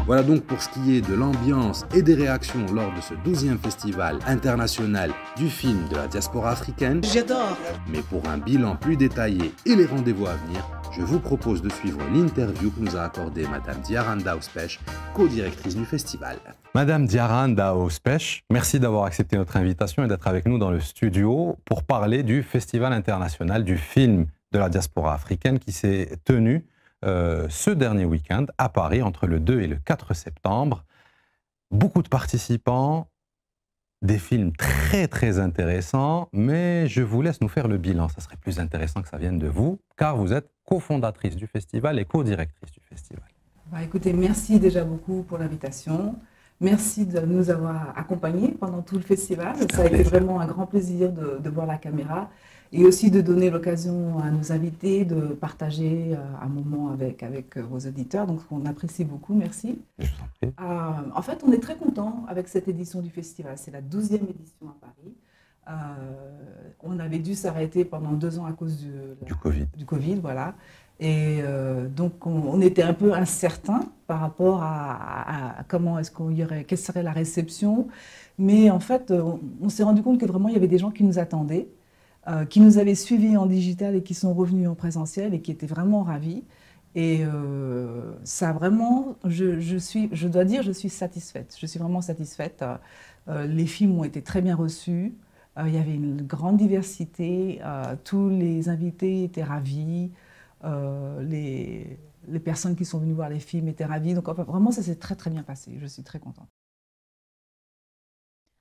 [SPEAKER 2] Voilà donc pour ce qui est de l'ambiance et des réactions lors de ce 12e festival international du film de la diaspora africaine.
[SPEAKER 6] J'adore.
[SPEAKER 2] Mais pour un bilan plus détaillé et les rendez-vous à venir, je vous propose de suivre l'interview que nous a accordée Madame Diarane Daouspech, co-directrice du festival.
[SPEAKER 1] Madame Diarane Daouspech, merci d'avoir accepté notre invitation et d'être avec nous dans le studio pour parler du Festival international du film de la diaspora africaine qui s'est tenu ce dernier week-end à Paris entre le 2 et le 4 septembre. Beaucoup de participants, des films très très intéressants, mais je vous laisse nous faire le bilan. Ça serait plus intéressant que ça vienne de vous, car vous êtes cofondatrice du festival et co-directrice du festival.
[SPEAKER 7] Écoutez, merci déjà beaucoup pour l'invitation. Merci de nous avoir accompagnés pendant tout le festival. Ça a été vraiment un grand plaisir de voir la caméra et aussi de donner l'occasion à nos invités de partager un moment avec vos auditeurs. Donc, on apprécie beaucoup. Merci. En fait, on est très contents avec cette édition du festival. C'est la 12e édition à Paris. On avait dû s'arrêter pendant 2 ans à cause du Covid, voilà. Et donc, on était un peu incertain par rapport à comment est-ce quelle serait la réception. Mais en fait, on s'est rendu compte que vraiment, il y avait des gens qui nous attendaient, qui nous avaient suivis en digital et qui sont revenus en présentiel et qui étaient vraiment ravis. Et ça vraiment, je dois dire, je suis satisfaite. Je suis vraiment satisfaite. Les films ont été très bien reçus. Il y avait une grande diversité. Tous les invités étaient ravis. Les personnes qui sont venues voir les films étaient ravies. Donc enfin, vraiment, ça s'est très très bien passé. Je suis très contente.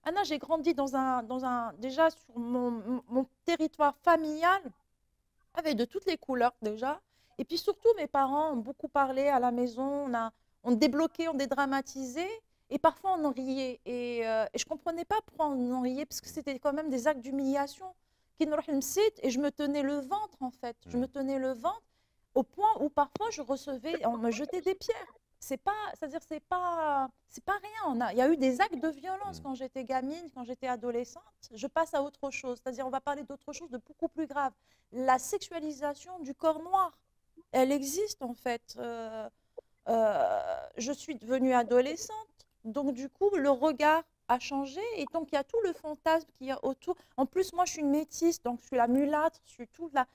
[SPEAKER 8] Anna, j'ai grandi déjà sur mon territoire familial, avec de toutes les couleurs déjà. Et puis surtout, mes parents ont beaucoup parlé à la maison, on débloquait, on dédramatisait, et parfois on en riait. Et je ne comprenais pas pourquoi on en riait, parce que c'était quand même des actes d'humiliation. Et je me tenais le ventre, en fait. Je me tenais le ventre au point où parfois on me jetait des pierres. C'est pas rien. Il y a eu des actes de violence quand j'étais gamine, quand j'étais adolescente. Je passe à autre chose. C'est-à-dire, on va parler d'autre chose de beaucoup plus grave. La sexualisation du corps noir, elle existe en fait. Je suis devenue adolescente, donc du coup, le regard a changé et donc il y a tout le fantasme qu'il y a autour. En plus, moi, je suis une métisse, donc je suis la mulâtre, je suis toute la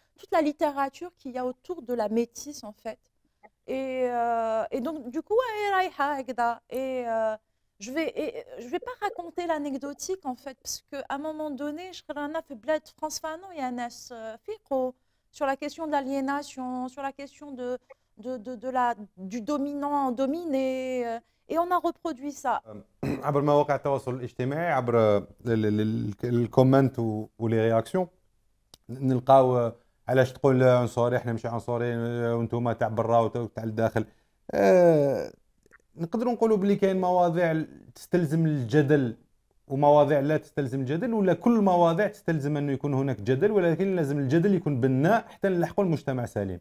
[SPEAKER 8] littérature qu'il y a autour de la métisse en fait. Et donc, du coup, je vais pas raconter l'anecdotique, en fait, parce qu'à un moment donné, Frantz Fanon et Anas Fiqo, sur la question de l'aliénation, sur la question du dominant dominé. Et on a reproduit ça.
[SPEAKER 1] عبر مواقع التواصل الاجتماعي، عبر الكومنت ولي رياكسيون، نلقاو علاش تقول عنصري، احنا ماشي عنصريين وانتم تاع برا وتاع الداخل. نقدروا نقولوا بلي كاين مواضيع تستلزم الجدل ومواضيع لا تستلزم الجدل، ولا كل المواضيع تستلزم انه يكون هناك جدل، ولكن لازم الجدل يكون بناء حتى نلحقوا المجتمع سليم؟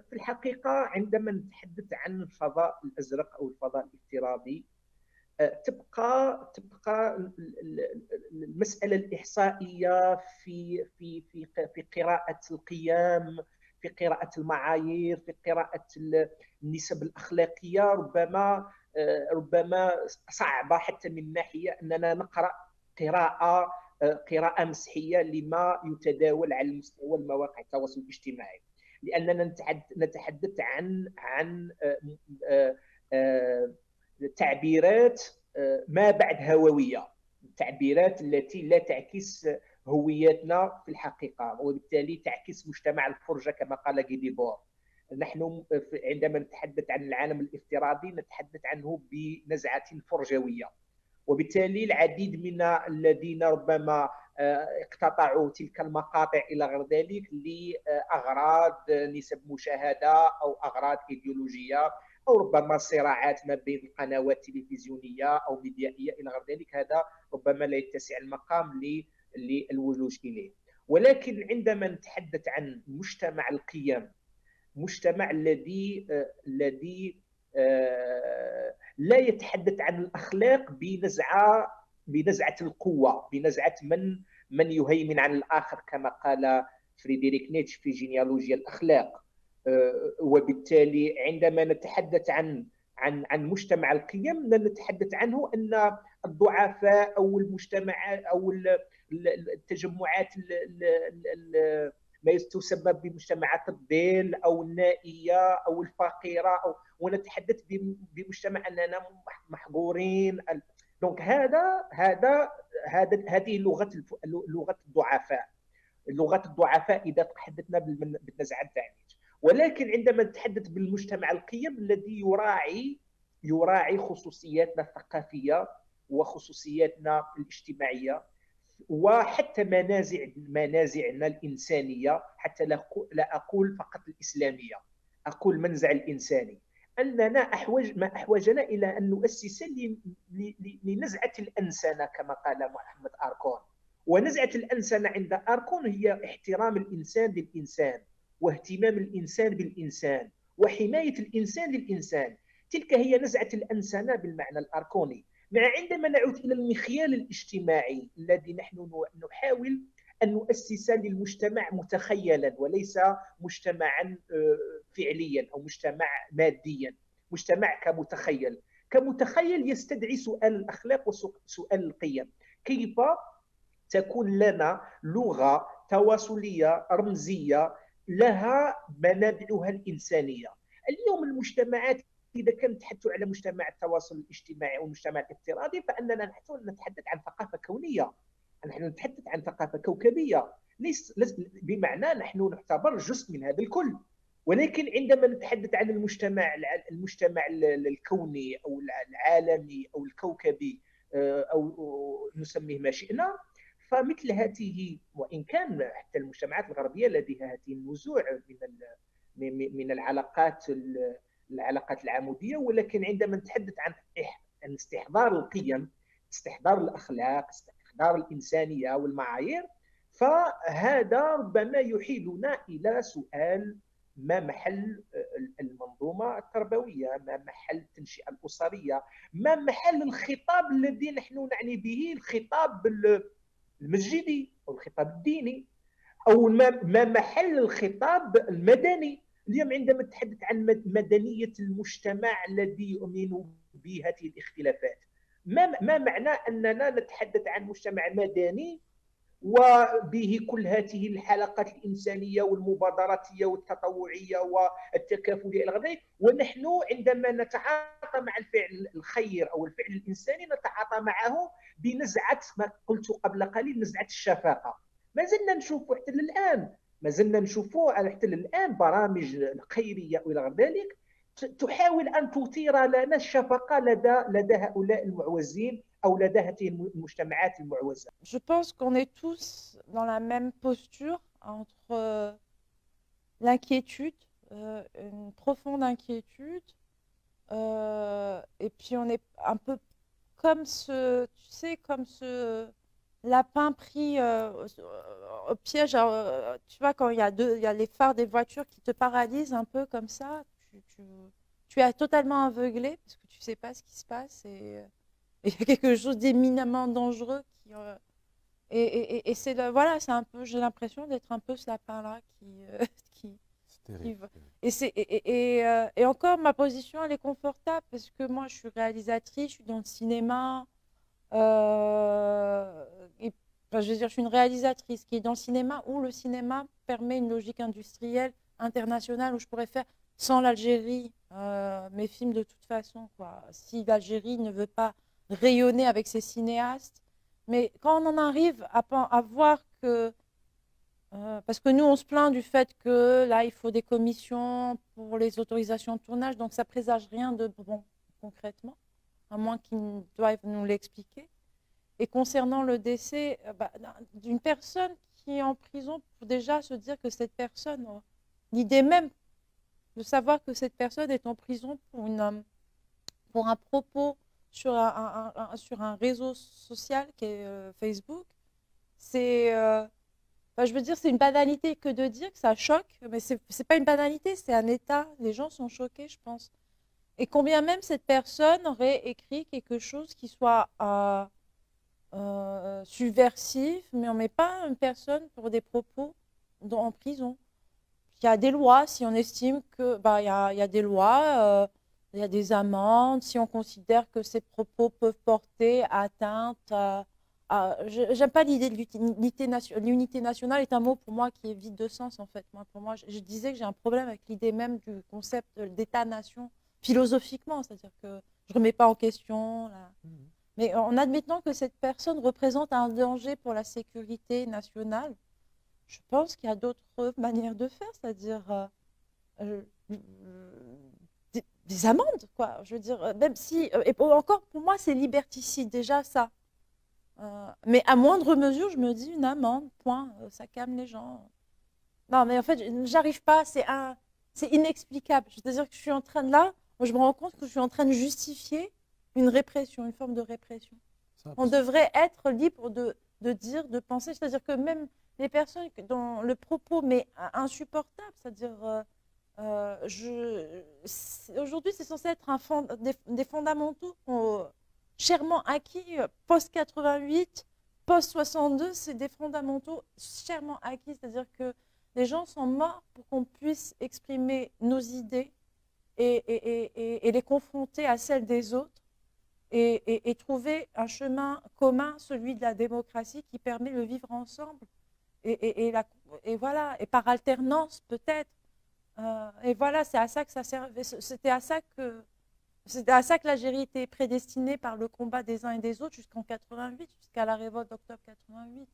[SPEAKER 9] في الحقيقة عندما نتحدث عن الفضاء الأزرق أو الفضاء الافتراضي، تبقى المسألة الإحصائية في قراءة القيم، في قراءة المعايير، في قراءة النسب الأخلاقية ربما صعبة، حتى من ناحية أننا نقرأ قراءة مسحية لما يتداول على مستوى المواقع التواصل الاجتماعي، لأننا نتحدث عن تعبيرات ما بعد هووية، التعبيرات التي لا تعكس هويتنا في الحقيقة، وبالتالي تعكس مجتمع الفرجة كما قال جيديبور. نحن عندما نتحدث عن العالم الافتراضي نتحدث عنه بنزعة فرجوية، وبالتالي العديد من الذين ربما اقتطعوا تلك المقاطع إلى غير ذلك لأغراض نسب مشاهدة أو أغراض إيديولوجية أو ربما صراعات ما بين القنوات التلفزيونية أو ميديائية إلى غير ذلك، هذا ربما لا يتسع المقام للولوج إليه. ولكن عندما نتحدث عن مجتمع القيم، مجتمع الذي لا يتحدث عن الأخلاق بنزعة القوة، بنزعة من يهيمن على الآخر كما قال فريدريك نيتشه في جينيالوجيا الأخلاق. وبالتالي عندما نتحدث عن مجتمع القيم نتحدث عنه أن الضعفاء أو المجتمعات أو التجمعات ما تسمى بمجتمعات الضيل أو النائية أو الفقيرة ونتحدث بمجتمع أننا محظورين. دونك هذه لغة الضعفاء، لغة الضعفاء إذا تحدثنا بالنزعة الثانية. ولكن عندما نتحدث بالمجتمع القيم الذي يراعي خصوصياتنا الثقافية وخصوصياتنا الاجتماعية وحتى منازعنا الإنسانية، حتى لا أقول فقط الإسلامية، أقول منزع الإنساني، أننا ما أحوجنا إلى أن نؤسس لنزعة الأنسنة كما قال محمد أركون. ونزعة الأنسنة عند أركون هي احترام الإنسان للإنسان، واهتمام الإنسان بالإنسان، وحماية الإنسان للإنسان. تلك هي نزعة الأنسنة بالمعنى الأركوني. عندما نعود إلى المخيال الاجتماعي الذي نحن نحاول أن نؤسس للمجتمع متخيلا وليس مجتمعا فعليا أو مجتمع ماديا، مجتمع كمتخيل يستدعي سؤال الأخلاق وسؤال القيم. كيف تكون لنا لغة تواصلية رمزية لها منابعها الإنسانية؟ اليوم المجتمعات إذا كان نتحدث على مجتمع التواصل الاجتماعي أو المجتمع الافتراضي فإننا نتحدث عن ثقافة كونية، نحن نتحدث عن ثقافة كوكبية، بمعنى نحن نعتبر جزء من هذا الكل. ولكن عندما نتحدث عن المجتمع الكوني أو العالمي أو الكوكبي أو نسميه ما شئنا، فمثل هذه، وإن كان حتى المجتمعات الغربية لديها هذه النزوع من العلاقات العمودية، ولكن عندما نتحدث عن استحضار القيم، استحضار الأخلاق، استحضار الإنسانية والمعايير، فهذا ربما يحيلنا إلى سؤال ما محل المنظومة التربوية، ما محل التنشئة الأسرية، ما محل الخطاب الذي نحن نعني به الخطاب المسجدي أو الخطاب الديني، أو ما محل الخطاب المدني. اليوم عندما نتحدث عن مدنية المجتمع الذي يؤمن بهذه الاختلافات، ما معنى أننا نتحدث عن مجتمع مدني وبه كل هذه الحلقات الإنسانية والمبادراتية والتطوعية والتكافلية إلى غيره، ونحن عندما نتعاطى مع الفعل الخير أو الفعل الإنساني نتعاطى معه بنزعة ما قلت قبل قليل، نزعة الشفقة. ما زلنا نشوف حتى الآن برامج خيرية وإلى غير ذلك تحاول أن تثير لنا الشفقة لدى هؤلاء المعوزين أو لدى هذه المجتمعات المعوزة.
[SPEAKER 8] Je pense qu'on est tous dans la même posture entre l'inquiétude, une profonde inquiétude, et puis on est un peu comme comme ce lapin pris au piège. Tu vois, quand il y a les phares des voitures qui te paralysent un peu comme ça, tu es totalement aveuglé parce que tu ne sais pas ce qui se passe et il y a quelque chose d'éminemment dangereux et c'est voilà, c'est un peu, j'ai l'impression d'être un peu ce lapin-là et encore ma position elle est confortable parce que moi je suis réalisatrice, je suis dans le cinéma. Je veux dire, je suis une réalisatrice qui est dans le cinéma où le cinéma permet une logique industrielle internationale où je pourrais faire sans l'Algérie mes films de toute façon, quoi. Si l'Algérie ne veut pas rayonner avec ses cinéastes, mais quand on en arrive à voir que parce que nous on se plaint du fait que là il faut des commissions pour les autorisations de tournage, donc ça présage rien de bon concrètement, à moins qu'ils doivent nous l'expliquer. Et concernant le décès d'une personne qui est en prison, pour déjà se dire que cette personne, l'idée même de savoir que cette personne est en prison pour un propos sur un réseau social qui est Facebook, c'est, je veux dire, c'est une banalité que de dire que ça choque, mais c'est pas une banalité, c'est un état. Les gens sont choqués, je pense. Et combien même cette personne aurait écrit quelque chose qui soit subversif, mais on ne met pas une personne pour des propos en prison. Il y a des lois, si on estime que il y a des lois, il y a des amendes, si on considère que ces propos peuvent porter atteinte j'aime pas l'idée de l'unité nationale est un mot pour moi qui est vide de sens en fait. Pour moi, je disais que j'ai un problème avec l'idée même du concept d'État-nation philosophiquement, c'est-à-dire que je ne remets pas en question. Mais en admettant que cette personne représente un danger pour la sécurité nationale, je pense qu'il y a d'autres manières de faire, c'est-à-dire des amendes, quoi. Je veux dire, même si, et encore pour moi, c'est liberticide, déjà ça. Mais à moindre mesure, je me dis une amende, point, ça calme les gens. Non, mais en fait, j'arrive pas, c'est inexplicable. C'est-à-dire que je suis en train de là, je me rends compte que je suis en train de justifier une répression, une forme de répression. On devrait être libre de dire, de penser, c'est-à-dire que même les personnes dont le propos m'est insupportable, c'est-à-dire aujourd'hui c'est censé être des fondamentaux chèrement acquis, post-88, post-62, c'est des fondamentaux chèrement acquis, c'est-à-dire que les gens sont morts pour qu'on puisse exprimer nos idées et les confronter à celles des autres. Et trouver un chemin commun, celui de la démocratie, qui permet de vivre ensemble. Et voilà, et par alternance peut-être. Et voilà, c'est à ça que ça servait. C'était à ça que l'Algérie était prédestinée par le combat des uns et des autres jusqu'en 88, jusqu'à la révolte d'octobre 88.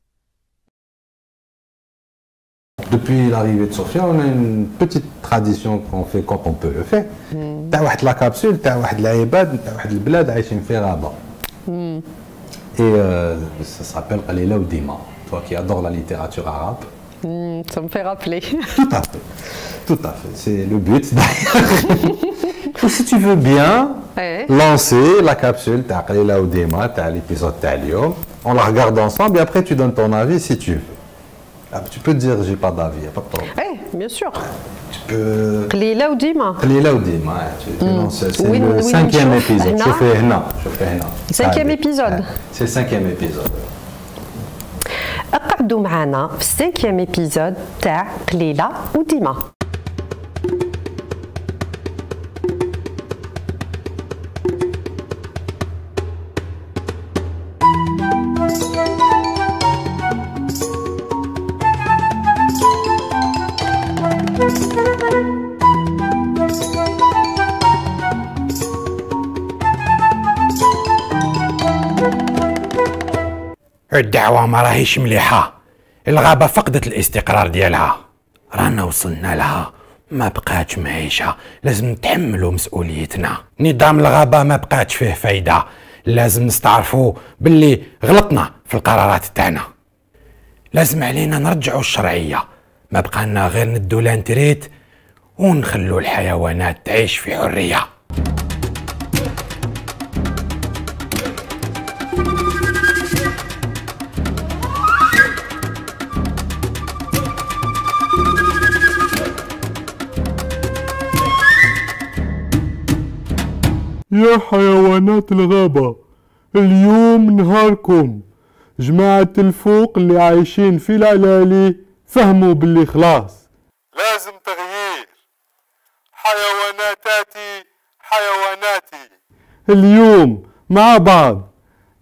[SPEAKER 1] Depuis l'arrivée de Sofia, on a une petite tradition qu'on fait quand on peut le faire. T'as واحد la capsule, t'as واحد العباد, t'as واحد البلاد عايشين في غابة. Et ça s'appelle Qalila ou Dima. Toi qui adores la littérature arabe.
[SPEAKER 10] Ça me fait rappeler.
[SPEAKER 1] Tout à fait. Tout à fait. C'est le but d'ailleurs. Si tu veux bien lancer la capsule, t'as Qalila ou Dima, t'as l'épisode d'Alium. On la regarde ensemble et après tu donnes ton avis si tu veux. Ah, tu peux dire j'ai pas d'avis, il n'y a pas de problème.
[SPEAKER 10] Oui, bien sûr.
[SPEAKER 1] Tu peux.
[SPEAKER 10] Qalila ou Dima.
[SPEAKER 1] Qalila ou Dima, c'est le 5e épisode. Je fais هنا.
[SPEAKER 10] Cinquième épisode.
[SPEAKER 1] C'est le 5e épisode.
[SPEAKER 10] اقعدوا معنا في السانكيام épisode تاع قليلة وديما.
[SPEAKER 11] الدعوة ما راهيش مليحة. الغابة فقدت الاستقرار ديالها. رانا وصلنا لها ما بقاتش معيشة، لازم نتحملوا مسؤوليتنا. نظام الغابة ما بقاتش فيه فايدة، لازم نستعرفوا باللي غلطنا في القرارات تاعنا. لازم علينا نرجعوا الشرعية، ما بقالنا غير ندو لانتريت ونخلوا الحيوانات تعيش في حرية.
[SPEAKER 12] يا حيوانات الغابة، اليوم نهاركم. جماعة الفوق اللي عايشين في العلالي فهموا باللي خلاص لازم تغيير. حيواناتي اليوم مع بعض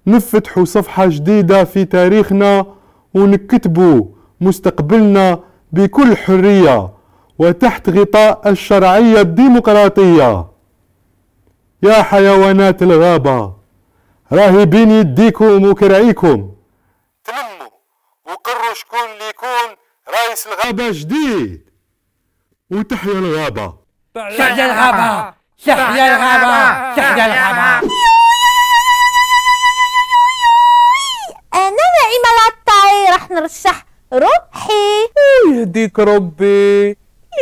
[SPEAKER 12] نفتحوا صفحة جديدة في تاريخنا ونكتبوا مستقبلنا بكل حرية وتحت غطاء الشرعية الديمقراطية. يا حيوانات الغابة، راهي بين يديكم وكرعيكم تلموا وقرروا شكون اللي يكون رئيس الغابة جديد. وتحيا الغابة.
[SPEAKER 13] تحيا الغابة، تحيا الغابة، تحيا الغابة.
[SPEAKER 15] أنا نعيمة العطاي راح نرشح روحي.
[SPEAKER 16] يهديك ربي،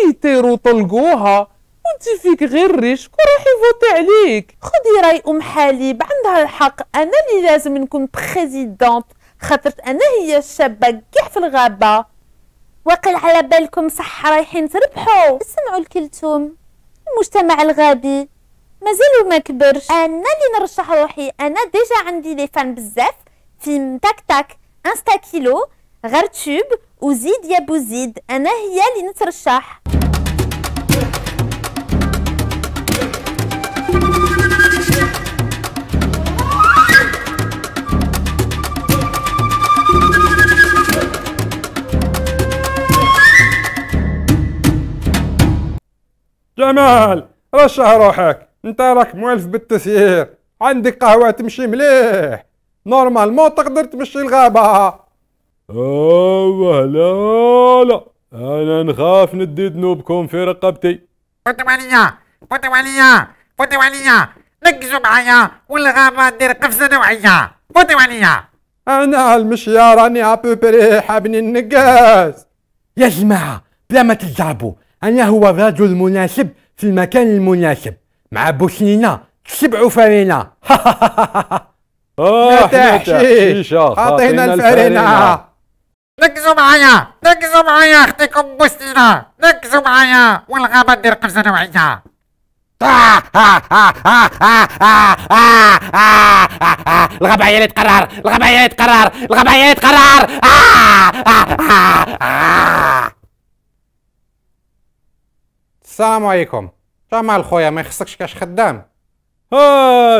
[SPEAKER 16] يطيروا طلقوها وانت فيك غير ريشك وراح يفوتي عليك.
[SPEAKER 15] خدي راي ام حليب، عندها الحق، انا اللي لازم نكون بريزيدونت خاطرت انا هي الشابه كاع في الغابه. واقل على بالكم صح رايحين تربحوا. اسمعوا الكلتوم، المجتمع الغابي مازالو ما كبرش. انا اللي نرشح روحي، انا ديجا عندي لي فان بزاف في تاك تاك، انستا كيلو، غرتوب وزيد يا بوزيد. انا هي اللي نترشح.
[SPEAKER 12] جمال، رشح روحك، انت راك موالف بالتسيير، عندك قهوة تمشي مليح، نورمالمون تقدر تمشي الغابة. لا انا نخاف ندي ذنوبكم في رقبتي.
[SPEAKER 13] فوتوا عليا، ركزوا معايا والغابة دير قفزة نوعية. فوتوا عليا.
[SPEAKER 12] انا المشية راني ابوبري حابني النقاس.
[SPEAKER 11] يا جماعة بلا ما تتزعبوا، أنا هو الرجل المناسب في المكان المناسب، مع بوسنينة تشبعوا فرينة.
[SPEAKER 12] حشيشة عطينا الفرينة.
[SPEAKER 13] ركزوا معايا اختكم بوسنينة، ركزوا معايا والغابة دير قفزة نوعية.
[SPEAKER 11] الغابة هي اللي تقرر، الغابة هي اللي تقرر، الغابة هي اللي تقرر.
[SPEAKER 12] السلام عليكم. جمال خويا، ما يخصكش كاش خدام.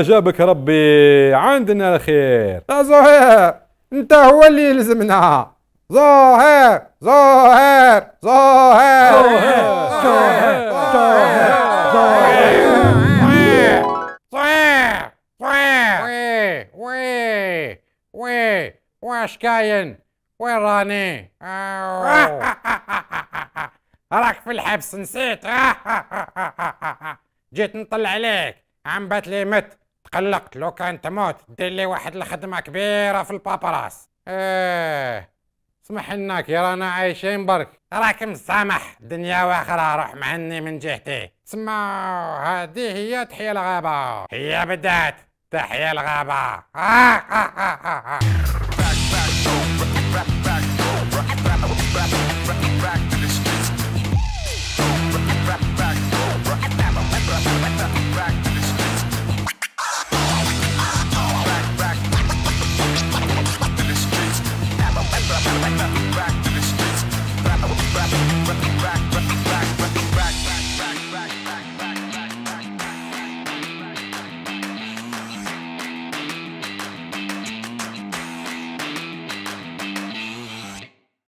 [SPEAKER 12] جابك ربي، عندنا الخير. يا زهير، انت هو اللي يلزمنا. زهير زهير زهير وي واش كاين؟ وين راني؟ راك في الحبس نسيت. جيت نطلع عليك، عم بات لي مت، تقلقت لو كان تموت دير لي واحد الخدمة كبيرة في البابراس. اسمح لنا كي رانا عايشين برك، راك مسامح دنيا واخرى، روح معني من جهتي. تسمى هذه هي تحيا الغابة، هي بدات تحيا الغابة.